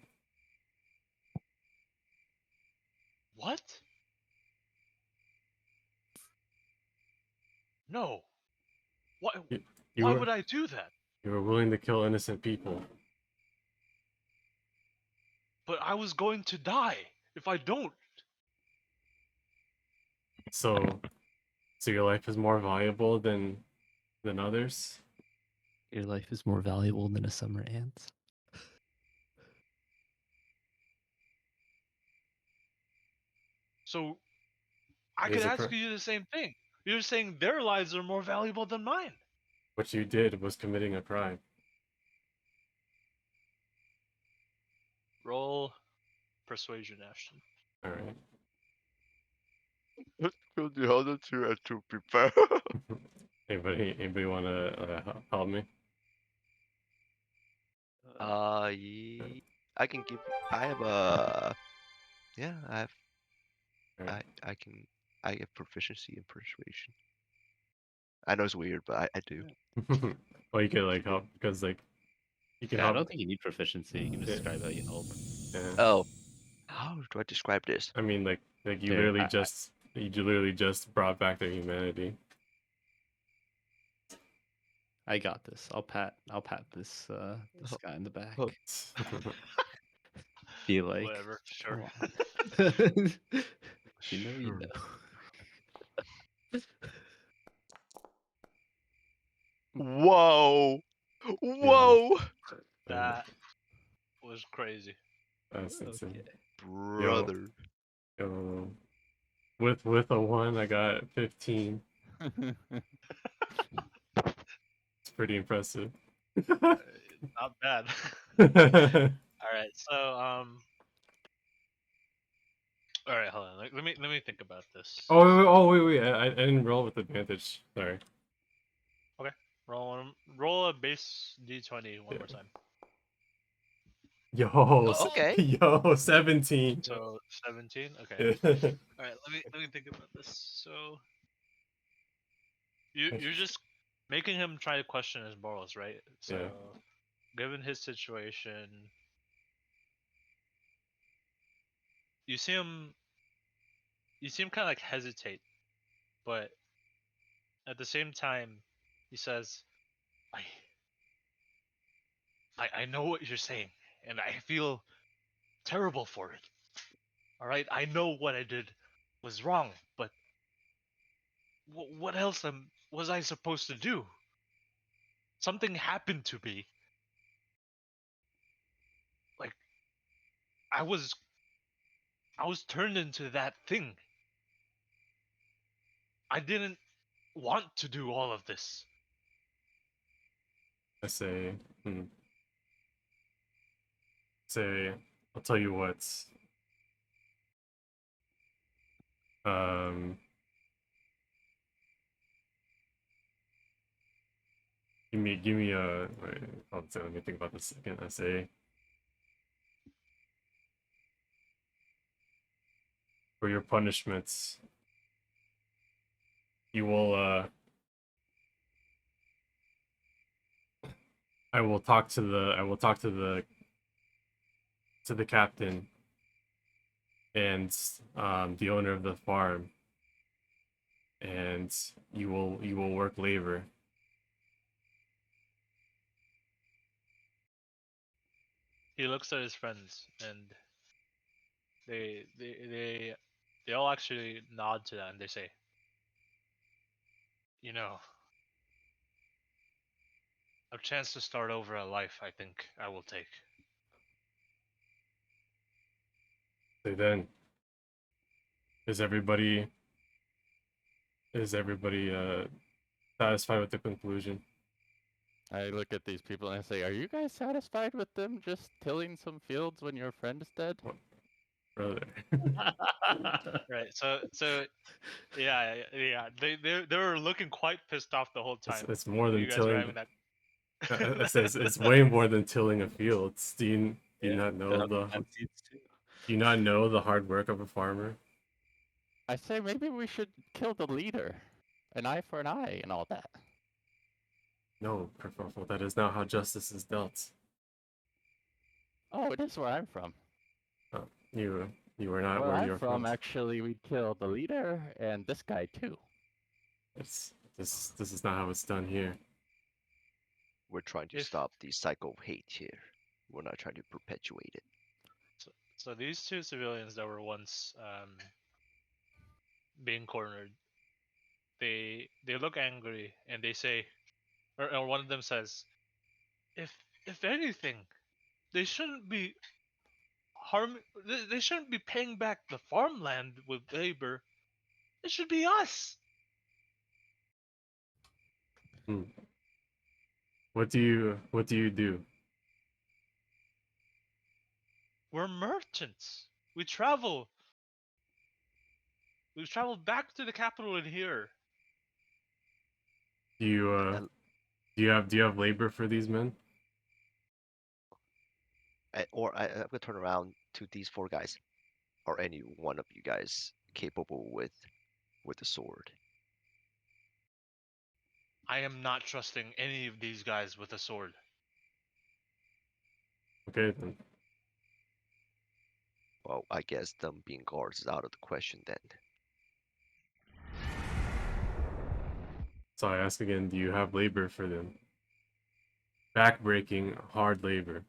What? No. Why You why were would I do that? you were willing to kill innocent people. But I was going to die if I don't. So your life is more valuable than others. Your life is more valuable than a summer ant's. So I It could is a ask cr- you the same thing. You're saying their lives are more valuable than mine. What you did was committing a crime. Roll persuasion, Ashton. All right. The other two are to prepare. Anybody want to help me? I can give. I have a. Yeah, I have. Alright. I get proficiency in persuasion. I know it's weird, but I do. Well, you could like help because like you can Yeah, I help. don't think you need proficiency. You can just Yeah. describe how you help. Yeah. Oh, how do I describe this? I mean, like you Here, literally just brought back their humanity. I got this. I'll pat this this guy in the back. oh. Be like, Whatever, sure. "Come on." You know, you Sure. know. Whoa! Whoa! That was crazy. That's insane. Okay. Brother. Yo, with a 1, I got 15. It's pretty impressive. Not bad. All right, so all right, hold on. Let me think about this. Wait. I didn't roll with advantage. Sorry. Roll a base d20 one more time. Yo, Okay. yo, 17. So 17. Okay. Yeah. All right. Let me think about this. So you're just making him try to question his morals, right? So, Yeah. given his situation, you see him kind of like hesitate, but at the same time, he says, "I, I know what you're saying, and I feel terrible for it. All right, I know what I did was wrong, but what else was I supposed to do? Something happened to me. Like I was turned into that thing. I didn't want to do all of this." I say, say, I'll tell you what. Um, give me a. Wait, let me think about this again. I say, for your punishments, you will. I will talk to the. I will talk to the captain and the owner of the farm, and you will work labor. He looks at his friends, and they all actually nod to that, and they say, "You know, a chance to start over a life, I think I will take." So then, is everybody satisfied with the conclusion? I look at these people and I say, "Are you guys satisfied with them just tilling some fields when your friend is dead?" Brother. Right. So yeah. They were looking quite pissed off the whole time. It's more when than you guys were tilling. having that. I say it's way more than tilling a field. Do you Yeah, not know gotta the plant seeds too. do you not know the hard work of a farmer? I say maybe we should kill the leader. An eye for an eye and all that. No, Kerfuffle, that is not how justice is dealt. Oh, it is where I'm from. Oh, you are not Where where I'm you're from, actually, we kill the leader and this guy too. This is not how it's done here. We're trying to If stop the cycle of hate here. We're not trying to perpetuate it. so, these two civilians that were once being cornered, they look angry and they say, or one of them says, if anything, they shouldn't be they shouldn't be paying back the farmland with labor. It should be us. Hmm. What do you do? We're merchants. We travel. We've traveled back to the capital and here. Do you And do you have labor for these men? I'm gonna turn around to these four guys. Are any one of you guys capable with the sword? I am not trusting any of these guys with a sword. Okay then. Well, I guess them being guards is out of the question then. So I ask again, do you have labor for them? Backbreaking hard labor.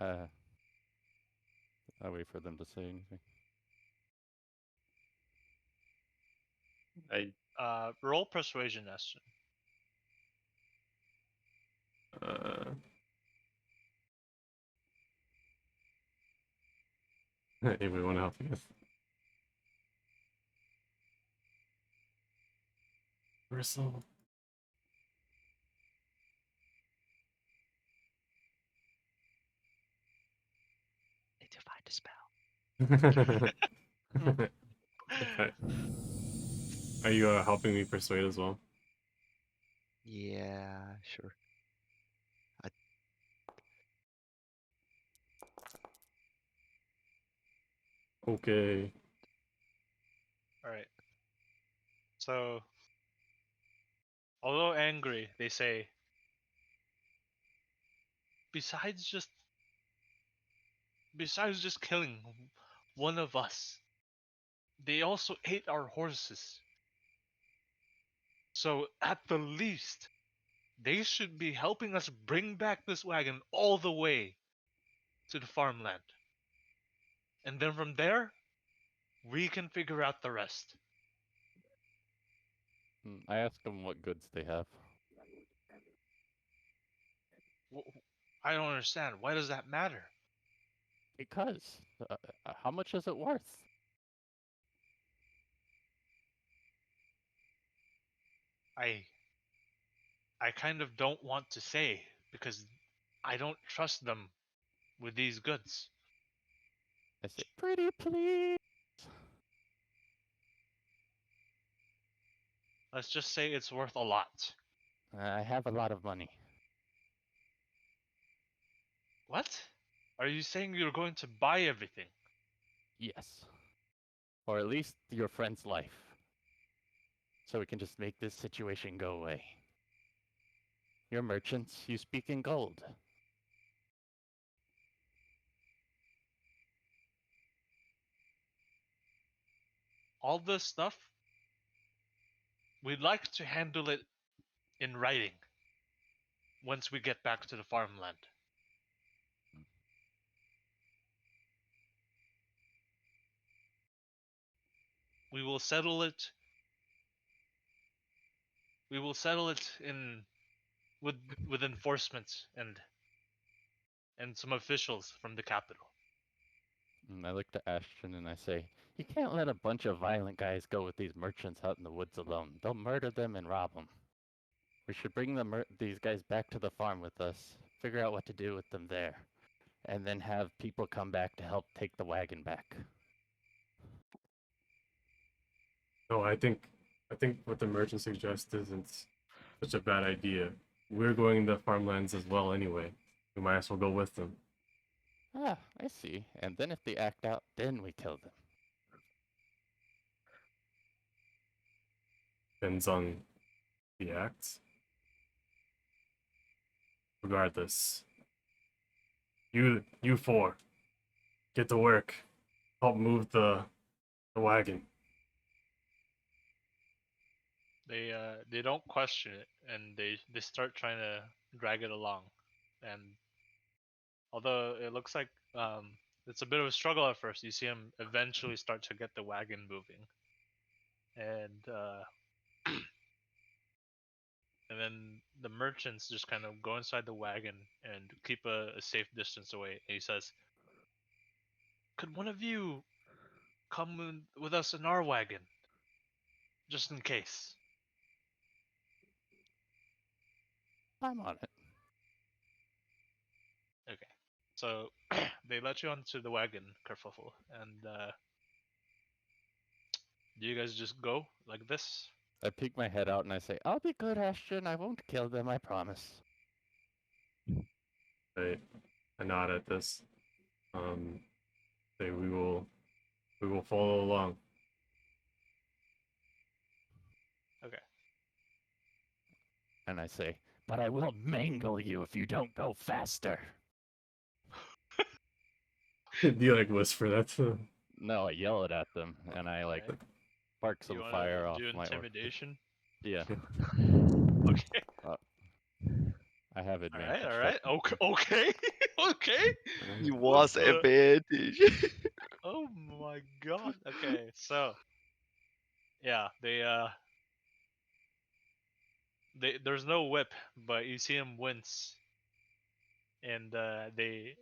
I wait for them to say anything. Roll persuasion, Ashton. Uh, anybody want to help me with? Bristle. Need to find a spell. Okay. Are you helping me persuade as well? Yeah, sure. Okay. All right. So, although angry, they say, besides just killing one of us, they also ate our horses. So, at the least, they should be helping us bring back this wagon all the way to the farmland. And then from there, we can figure out the rest. I ask them what goods they have. I don't understand. Why does that matter? Because how much is it worth? I kind of don't want to say because I don't trust them with these goods. I say, pretty please. Let's just say it's worth a lot. I have a lot of money. What? Are you saying you're going to buy everything? Yes. Or at least your friend's life. So we can just make this situation go away. You're merchants, you speak in gold. All this stuff, we'd like to handle it in writing once we get back to the farmland. We will settle it. We will settle it in with enforcement and some officials from the capital. And I look to Ashton and I say, you can't let a bunch of violent guys go with these merchants out in the woods alone. They'll murder them and rob them. We should bring these guys back to the farm with us, figure out what to do with them there, and then have people come back to help take the wagon back. No, I think what the merchant suggests isn't such a bad idea. We're going to farmlands as well anyway. We might as well go with them. Ah, I see. And then if they act out, then we kill them. Depends on the acts. Regardless, you four, get to work. Help move the wagon. They don't question it, and they start trying to drag it along, and although it looks like it's a bit of a struggle at first, you see him eventually start to get the wagon moving, and and then the merchants just kind of go inside the wagon and keep a safe distance away. And he says, "Could one of you come with us in our wagon, just in case?" I'm on it. Okay. So they let you onto the wagon, Kerfuffle, and do you guys just go like this? I peek my head out and I say, I'll be good, Ashton. I won't kill them, I promise. I nod at this. Say we will follow along. Okay. And I say, but I will mangle you if you don't go faster. Do you like whisper that to them? No, I yell it at them and I like Alright. spark Do some you wanna fire off do my intimidation? Yeah, Okay. I have advantage. All right. Okay. Okay. Okay. He What was the- advantage. Oh my god. Okay. So, yeah, there's no whip, but you see him wince, and they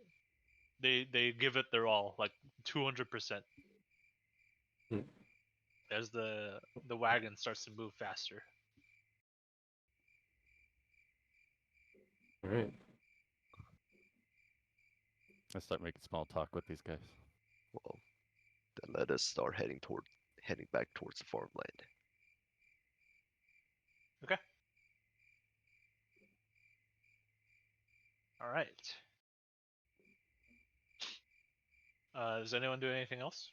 give it their all, like 200%, Hmm. as the wagon starts to move faster. All right. I start making small talk with these guys. Well, then let us start heading back towards the farmland. Okay. All right. Does anyone do anything else?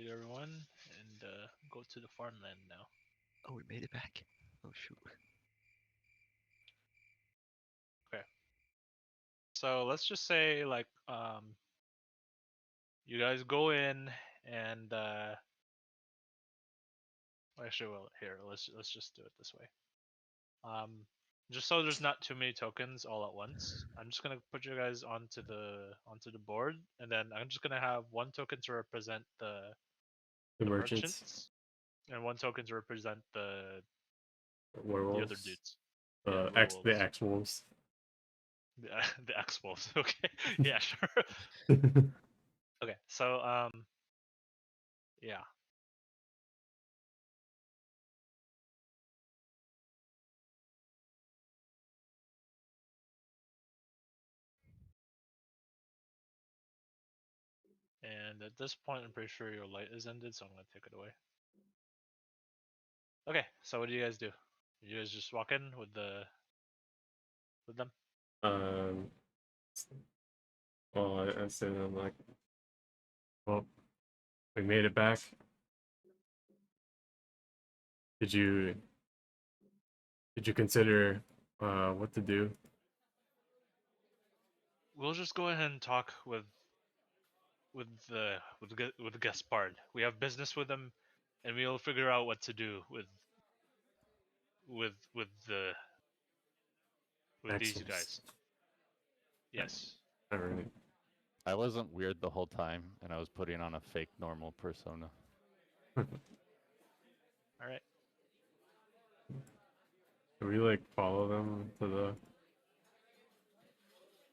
you everyone, and go to the farmland now. Oh, we made it back. Oh shoot. So let's just say like you guys go in and actually, well, here let's just do it this way. Just so there's not too many tokens all at once, I'm just gonna put you guys onto the board, and then I'm just gonna have one token to represent the merchants, and one token to represent the werewolves, other dudes. the werewolves. X wolves. The X wolves. Okay, yeah, sure. Okay, so yeah. And at this point, I'm pretty sure your light is ended, so I'm gonna take it away. Okay, so what do you guys do? You guys just walk in with them? Well, I said, I'm like, well, we made it back. Did you consider what to do? We'll just go ahead and talk with Gaspard. We have business with him, and we'll figure out what to do with these Excellent. guys. Yes. All right. I wasn't weird the whole time, and I was putting on a fake normal persona. All right. Do we like follow them to the?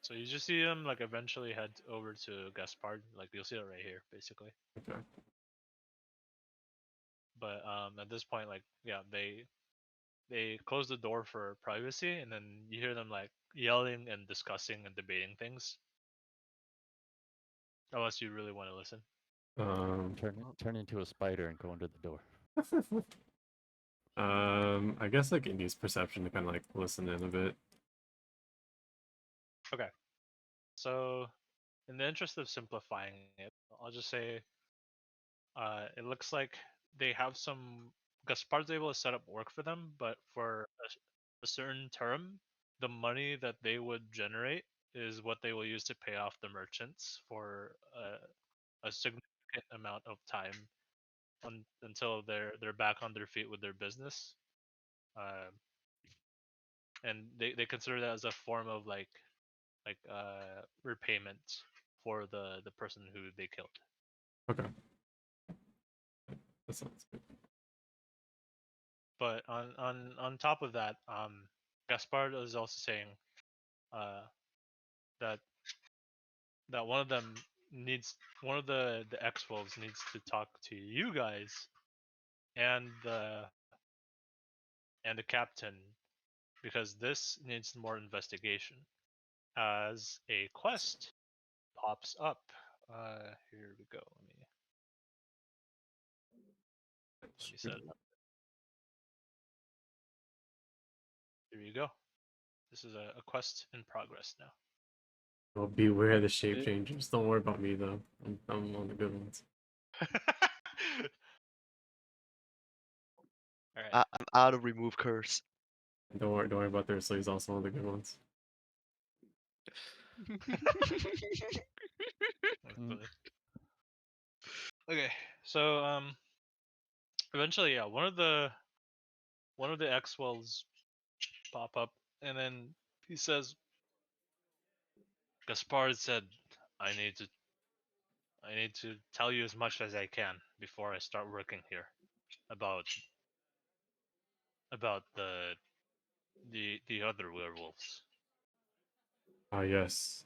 So you just see them like eventually head over to Gaspard. Like you'll see it right here, basically. Okay. But at this point, like yeah, they close the door for privacy, and then you hear them like yelling and discussing and debating things. Unless you really want to listen. Turn into a spider and go under the door. I guess like Indy's perception to kind of like listen in a bit. Okay. So, in the interest of simplifying it, I'll just say, it looks like they have some. Gaspard's able to set up work for them, but for a certain term, the money that they would generate is what they will use to pay off the merchants for a significant amount of time until they're back on their feet with their business. And they consider that as a form of like repayment for the person who they killed. Okay. That sounds good. But on top of that, Gaspard is also saying that one of them needs one of the X Wolves needs to talk to you guys and the captain, because this needs more investigation as a quest pops up. Here we go. Let me set it up. Here you go. This is a quest in progress now. Well, beware the shape changers. Don't worry about me though. I'm on the good ones. All right. I'm out of remove curse. And don't worry about their sleeves. Also one of the good ones. Okay, so eventually, yeah, one of the X wells pop up, and then he says, Gaspard said, I need to tell you as much as I can before I start working here about the other werewolves. Ah, yes.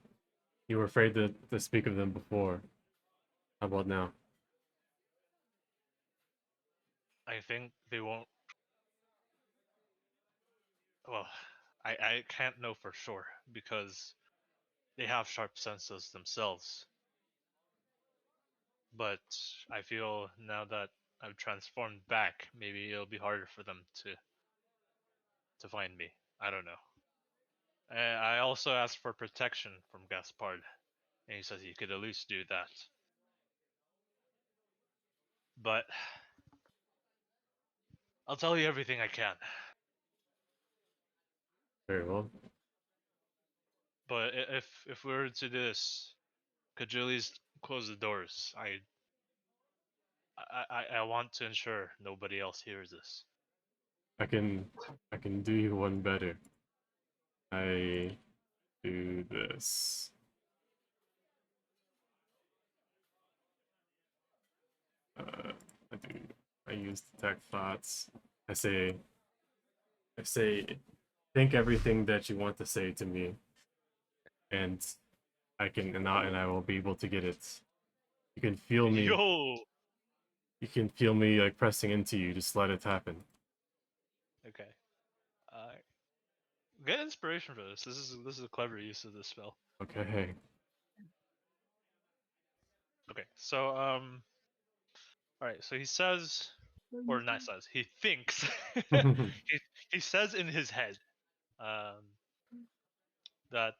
You were afraid to speak of them before. How about now? I think they won't. Well, I can't know for sure because they have sharp senses themselves. But I feel now that I've transformed back, maybe it'll be harder for them to find me. I don't know. I also asked for protection from Gaspard, and he says he could at least do that. But I'll tell you everything I can. Very well. But if we were to do this, could you at least close the doors? I want to ensure nobody else hears this. I can do you one better. I do this. I use detect thoughts. I say, think everything that you want to say to me, and I will be able to get it. You can feel me. Yo. You can feel me like pressing into you. Just let it happen. Okay. Get inspiration for this. This is a clever use of this spell. Okay. Okay. So all right. So he says, or not says, he thinks. he says in his head, that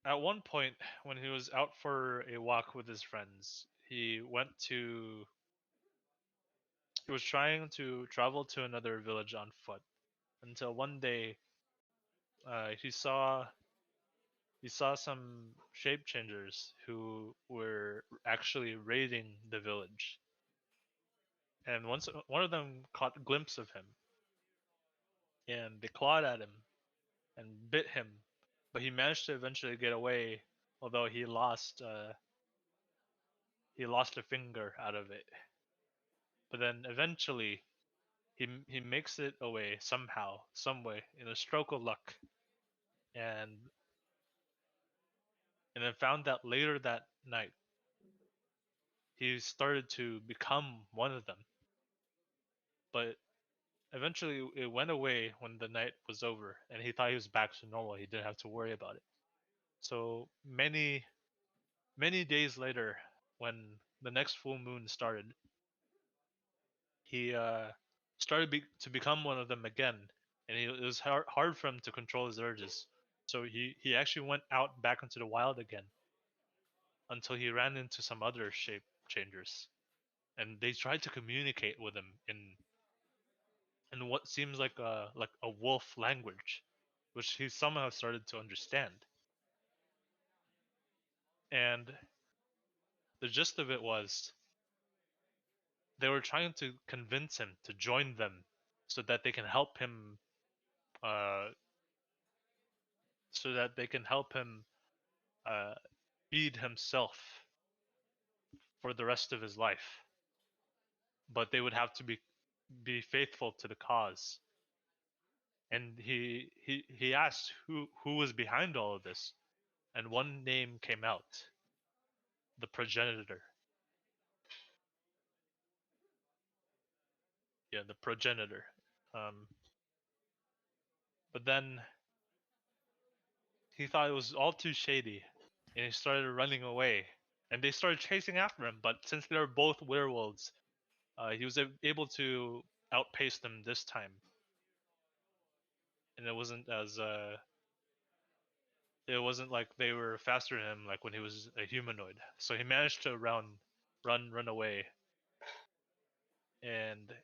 at one point when he was out for a walk with his friends, he was trying to travel to another village on foot until one day he saw some shape changers who were actually raiding the village. And once one of them caught a glimpse of him, and they clawed at him and bit him, but he managed to eventually get away, although he lost a finger out of it. But then eventually he makes it away somehow, some way, in a stroke of luck, and then found that later that night he started to become one of them. But eventually it went away when the night was over, and he thought he was back to normal. He didn't have to worry about it. So many days later, when the next full moon started, he started to become one of them again, and it was hard for him to control his urges. So he actually went out back into the wild again until he ran into some other shape changers, and they tried to communicate with him in what seems like a wolf language, which he somehow started to understand. And the gist of it was they were trying to convince him to join them so that they can help him uh, uh, feed himself for the rest of his life. But they would have to be faithful to the cause. And he asked who was behind all of this, and one name came out: the progenitor. Yeah, the progenitor. But then he thought it was all too shady, and he started running away. And they started chasing after him, but since they were both werewolves, he was able to outpace them this time. And it wasn't like they were faster than him like when he was a humanoid. So he managed to run away, and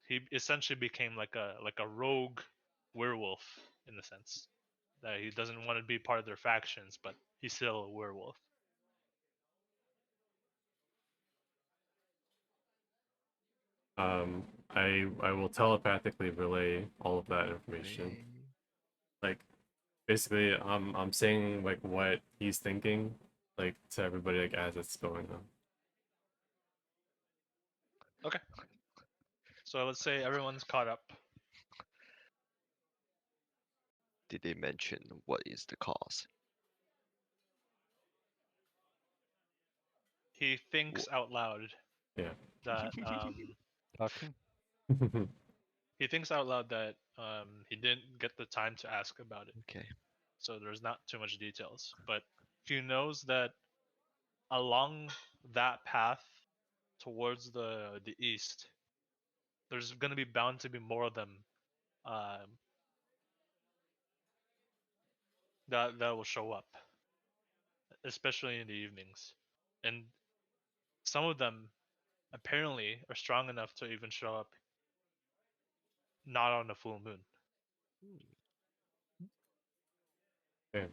he essentially became like a rogue werewolf in the sense that he doesn't want to be part of their factions, but he's still a werewolf. I will telepathically relay all of that information. Like, basically, I'm saying like what he's thinking, like to everybody, like as it's going on. Okay. So let's say everyone's caught up. Did they mention what is the cause? He thinks out loud Yeah. that Talking? he thinks out loud that he didn't get the time to ask about it. Okay. So there's not too much details, but he knows that along that path towards the east, there's going to be bound to be more of them that will show up, especially in the evenings. And some of them apparently are strong enough to even show up not on a full moon. Okay.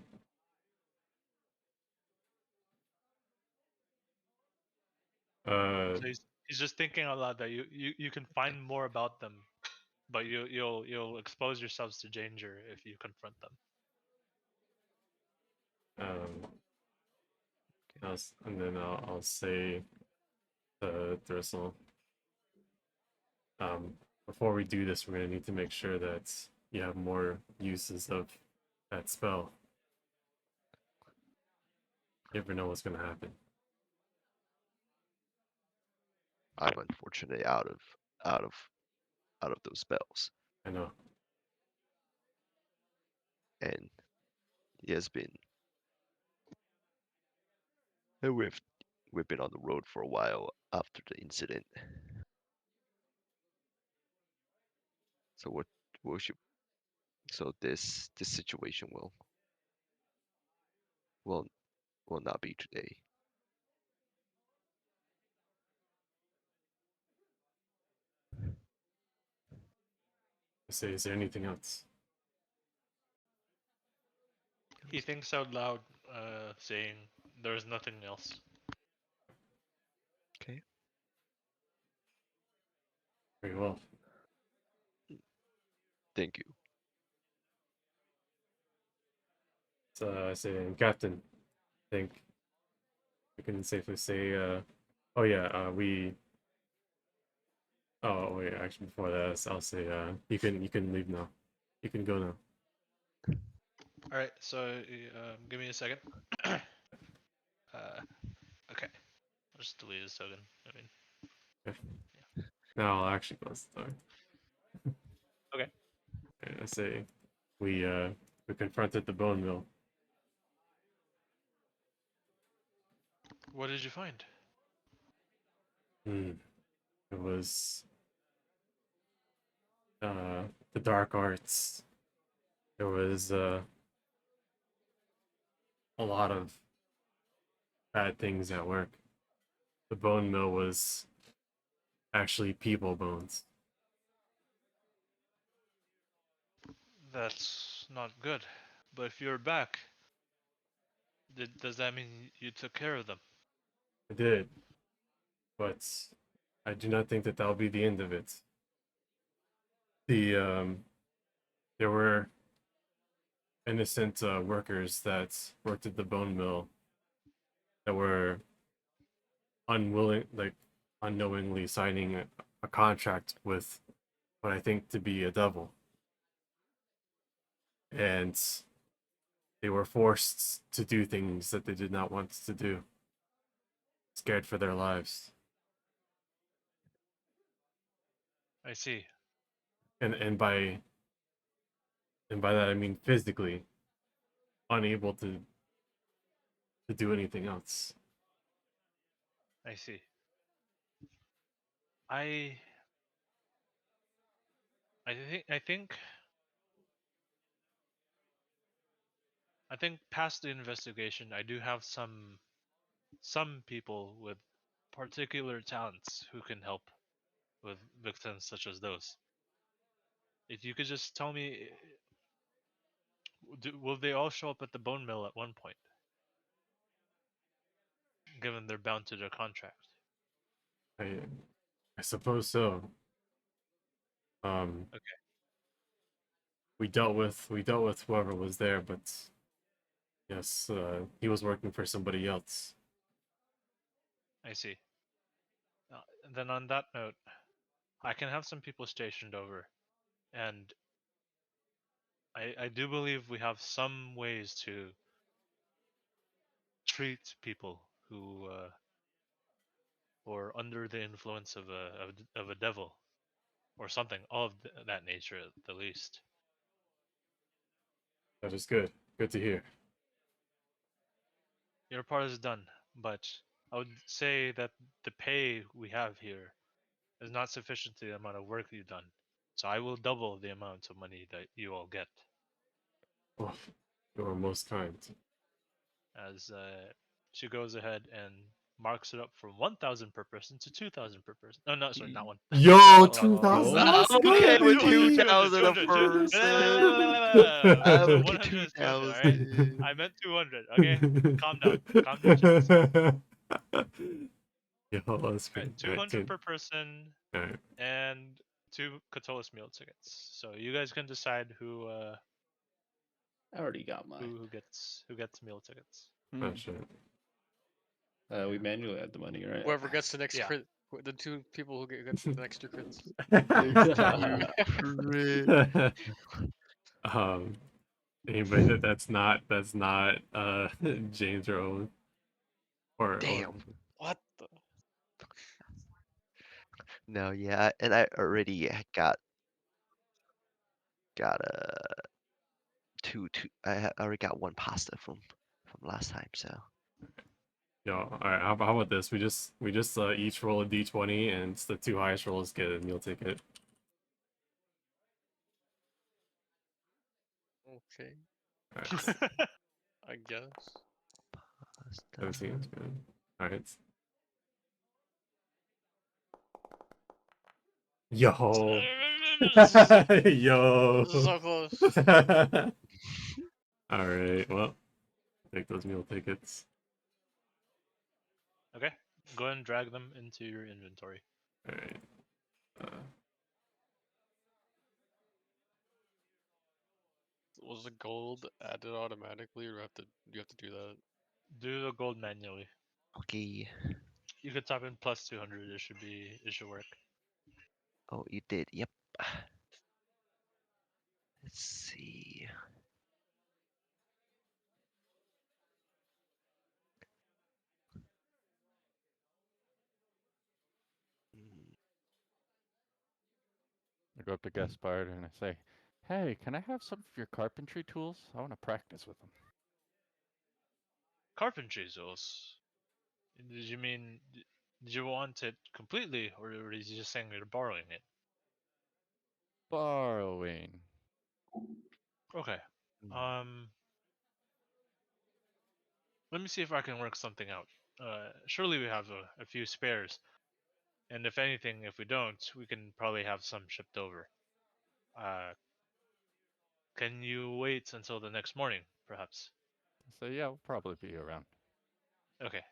So he's just thinking out loud that you can find more about them, but you'll expose yourselves to danger if you confront them. And then I'll say to Thristle, before we do this, we're gonna need to make sure that you have more uses of that spell. You never know what's gonna happen. I'm unfortunately out of those spells, I know. and he has been. And we've been on the road for a while after the incident. So what should so this situation will will not be today. I say, is there anything else? He thinks out loud, saying, "There's nothing else." Okay. Very well. Thank you. So I say, Captain, I think we can safely say, oh yeah, we. Oh wait, actually before that, I'll say, you can leave now. You can go now. All right, so give me a second. Okay, I'll just delete his token. I mean, Now I'll actually close the door. okay. And I say, we confronted the bone mill. What did you find? It was the dark arts. There was a lot of bad things at work. The bone mill was actually people bones. That's not good. But if you're back, does that mean you took care of them? I did, but I do not think that that'll be the end of it. There were innocent workers that worked at the bone mill that were unknowingly signing a contract with what I think to be a devil, and they were forced to do things that they did not want to do, scared for their lives. I see. And by that I mean physically unable to do anything else. I see. I think past the investigation, I do have some people with particular talents who can help with victims such as those. If you could just tell me, will they all show up at the bone mill at one point, given they're bound to their contract? I suppose so. Okay. We dealt with whoever was there, but yes, he was working for somebody else. I see. Then on that note, I can have some people stationed over, and I do believe we have some ways to treat people who are under the influence of a devil or something of that nature at the least. That is good. Good to hear. Your part is done, but I would say that the pay we have here is not sufficient to the amount of work you've done. So I will double the amount of money that you all get. Oh, you are most kind. As she goes ahead and marks it up from 1,000 per person to 2,000 per person. Oh no, sorry, not one. Yo, Not 2,000. I'm That's okay good, with baby. 2,000 a 200. person. I'm I'm okay 100 is 200, alright? 2,000. I meant 200, okay? Calm down. Calm down, Chance. Yo, that's Alright, good. 200 per person Alright. and 2 Catullus meal tickets. So you guys can decide who I already got mine. who gets meal tickets. Oh shit. We manually add the money, right? Whoever gets the next Yeah. crit, the 2 people who get the next 2 crits. Crit. Anybody that's not James or Owen or Damn. What the? No, yeah, and I already got I already got 1 pasta from last time, so Yo, alright, how about this? We just each roll a d20 and it's the 2 highest rolls get a meal ticket. Okay, Alright, I guess. pasta. 17 is good. Alright. Yo. Yo. This is so close. Alright, well, take those meal tickets. Okay, go ahead and drag them into your inventory. Alright. Was the gold added automatically, or you have to do that? Do the gold manually. Okay. You could type in plus 200. It should work. Oh, you did. Yep. Let's see. Mm, I go up to Gaspard and I say, "Hey, can I have some of your carpentry tools? I want to practice with them." Carpentry tools. Did you mean? Did you want it completely, or is you just saying you're borrowing it? Borrowing. Okay. Let me see if I can work something out. Surely we have a few spares, and if anything, if we don't, we can probably have some shipped over. Can you wait until the next morning, perhaps? So yeah, we'll probably be around. Okay.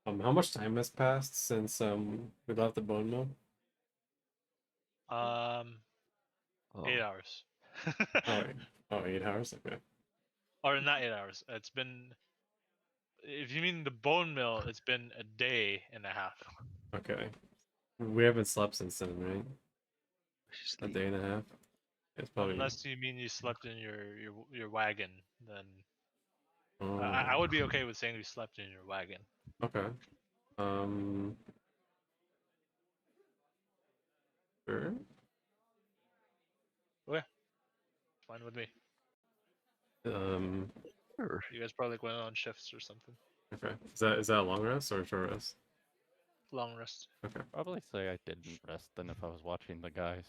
How much time has passed since we left the bone mill? 8 Oh, hours. Oh, 8 hours? Okay. Or not 8 hours. It's been. If you mean the bone mill, it's been a day and a half. Okay. We haven't slept since then, right? she's A asleep. day and a half? It's probably Unless you mean you slept in your wagon, then oh, I would be okay with saying you slept in your wagon. okay. Sure. Okay, fine with me. Sure. You guys probably went on shifts or something. Okay. Is that a long rest or a short rest? Long rest. Okay. Probably say I didn't rest then if I was watching the guys.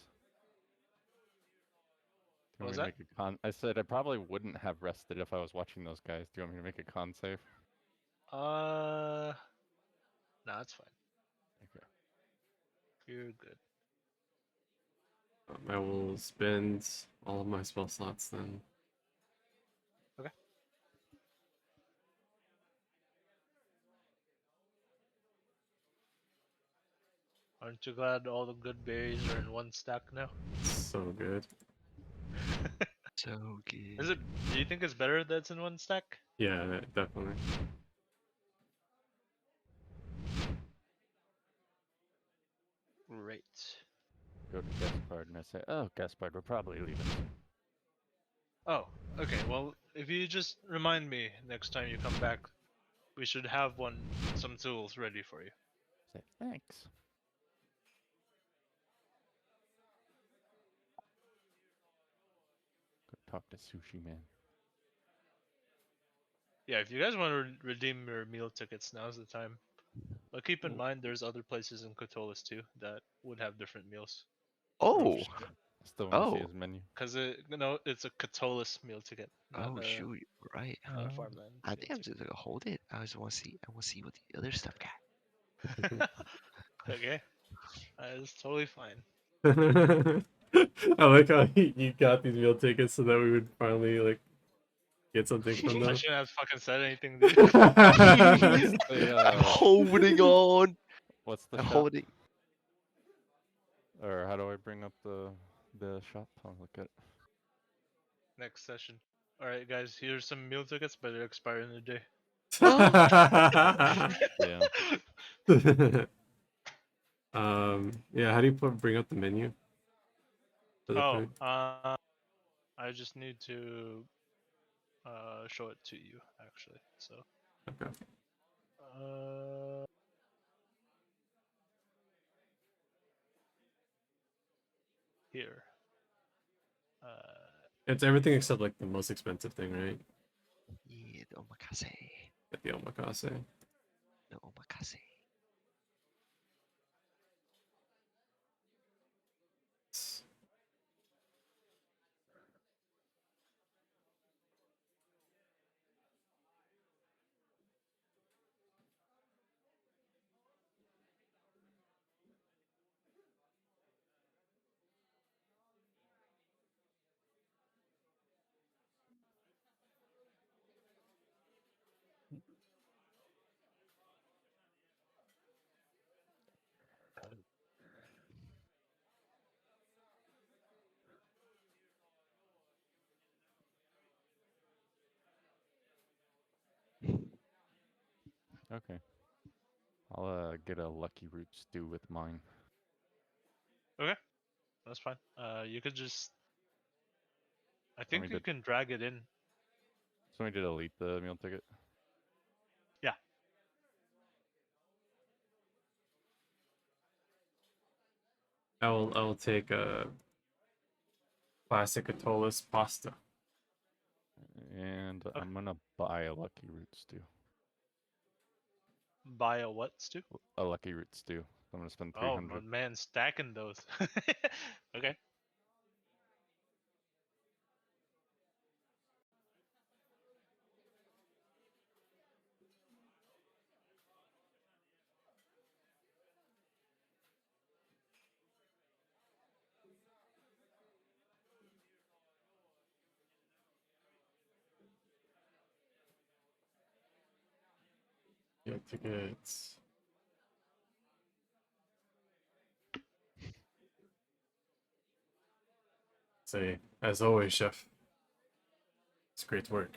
Do you What was want me to make a con? I said I probably wouldn't have rested if I was watching those guys. Do you want me to make a con save? No, that's fine. Okay. You're good. I will spend all of my spell slots then. Okay. Aren't you glad all the good berries are in one stack now? So good. So good. Is it? Do you think it's better that it's in one stack? Yeah, definitely. Great. Go to Gaspard and I say, "Oh, Gaspard, we're probably leaving." Oh, okay. Well, if you just remind me next time you come back, we should have some tools ready for you. Say thanks. Go talk to Sushi Man. Yeah, if you guys want to redeem your meal tickets, now's the time. But keep in mind, there's other places in Catullus too that would have different meals. Oh, Interesting. Still want to see Oh. his menu. Because it's a Catullus meal ticket. Not Oh a, shoot, you're right. not a farmland. I meal think I'm just gonna hold it. I just want to see. I want to see what the other stuff got. ticket. Okay, it's totally fine. I like how you got these meal tickets so that we would finally like get something from I them. shouldn't have fucking said anything, dude. What's the, I'm holding on. what's the I'm shop? holding. Or how do I bring up the shop? I'll look at it. Next session. All right, guys. Here's some meal tickets, but they expire in a day. Yeah. Yeah, how do you bring up the menu for the Oh, food? I just need to show it to you actually. So, Okay. here. It's everything except like the most expensive thing, right? Yeah, the omakase. The omakase. The omakase. Okay. I'll get a lucky root stew with mine. That's fine. You could just. I Want think me you to can drag it in. so we to delete the meal ticket? Yeah. I will take a classic Atollas pasta. And I'm gonna buy a lucky root stew. Buy a what, Stu? A lucky root stew. I'm gonna spend Oh, my 300. man, stacking those. Okay. Yeah, tickets. Say, as always, chef. It's great work.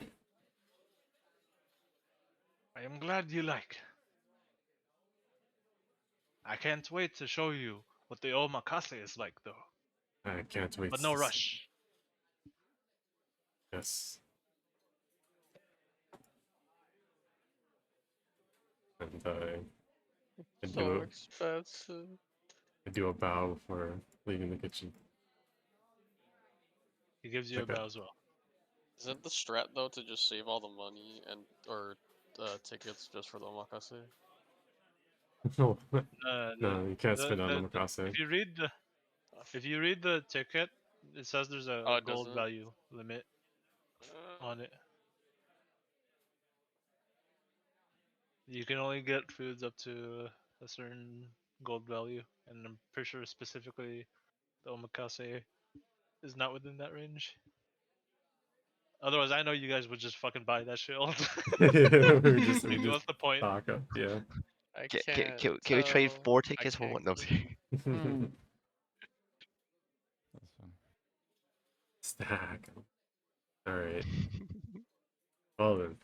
I am glad you like. I can't wait to show you what the omakase is like, though. I can't wait. But no to see- rush. Yes. And I So expensive. do a bow before leaving the kitchen. He gives you a Okay. bow as well. Is it the strat though to just save all the money and or tickets just for the omakase? No, No, no, you can't spend on omakase. If you read the ticket, it says there's a Oh, it gold doesn't? value limit on it. You can only get foods up to a certain gold value, and I'm pretty sure specifically the omakase is not within that range. Otherwise, I know you guys would just fucking buy that shit all the time. we Like, just what's the point? stock up, yeah. I Can, can't. can we trade tell. 4 I tickets for can't one? No. click. That's fine. Stack. All right. Well then.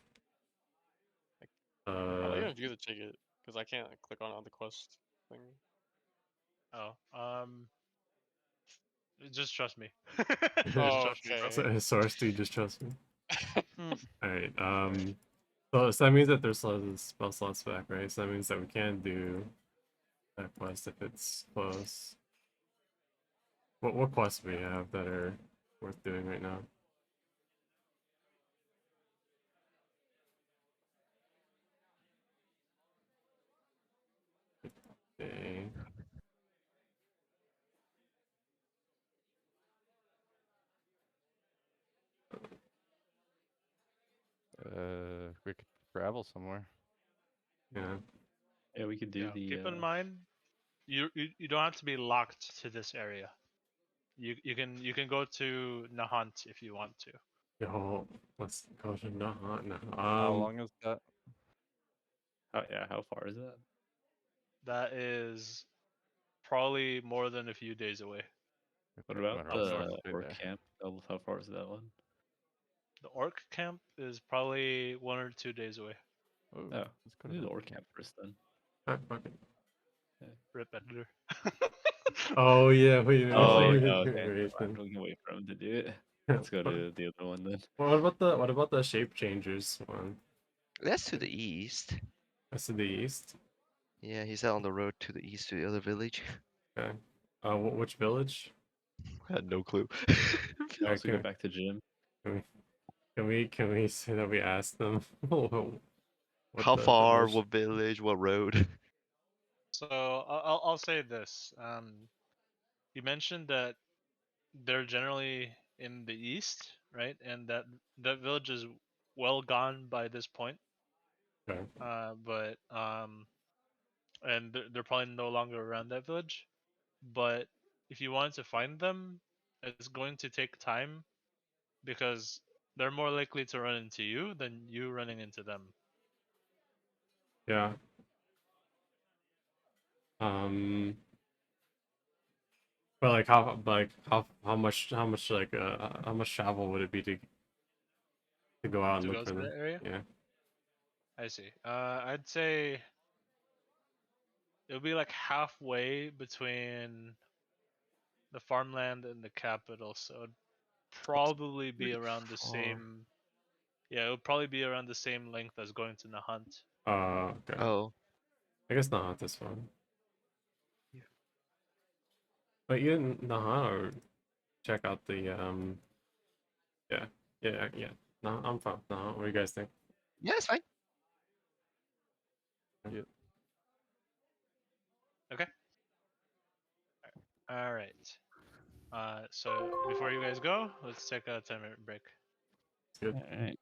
How do you even view the ticket? Because I can't click on the quest thing. Oh, just trust me. Just Oh, trust me, bro. okay. Source, do you just trust me? All right. So that means that there's spell slots back, right? So that means that we can do that quest if it's close. What quests do we have that are worth doing right now? Okay. gravel somewhere. Yeah. Yeah, we could do Yeah, the. keep in mind, you don't have to be locked to this area. You can go to Nahant if you want to. Yo, let's go to Nahant now. How long is that? How far is that? That is probably more than a few days away. What Okay, about well, I'll the stay orc there. camp? How far is that one? The orc camp is probably 1 or 2 days away. Ooh, Oh, let's go do to the that. orc camp first then. Ah, fuck it. Rip editor. Oh yeah, wait. Oh, wait, wait, wait, okay. wait, Fine, we can wait for him to do it. Let's go to the other one then. What about the shape changers one? That's to the east. That's to the east. Yeah, he's out on the road to the east to the other village. Okay. Which village? I had no clue. We also go Okay. back to gym. Can we say that we asked them? what How the far? village- What village? What road? So I'll say this. You mentioned that they're generally in the east, right? And that village is well gone by this point. Okay. But and they're probably no longer around that village. But if you wanted to find them, it's going to take time because they're more likely to run into you than you running into them. Yeah. But like how much how much travel would it be to go out and To look go for to them? that area? Yeah. I see. I'd say it'll be like halfway between the farmland and the capital, so it'd probably be pretty around the far. same. Yeah, it would probably be around the same length as going to Nahant. Okay. Oh, I guess not this one. But you Naha or check out the yeah. Yeah. No, I'm fine. No, what do you guys think? yeah, it's fine. All right. So before you guys go, let's take a 10-minute break. It's good. All right.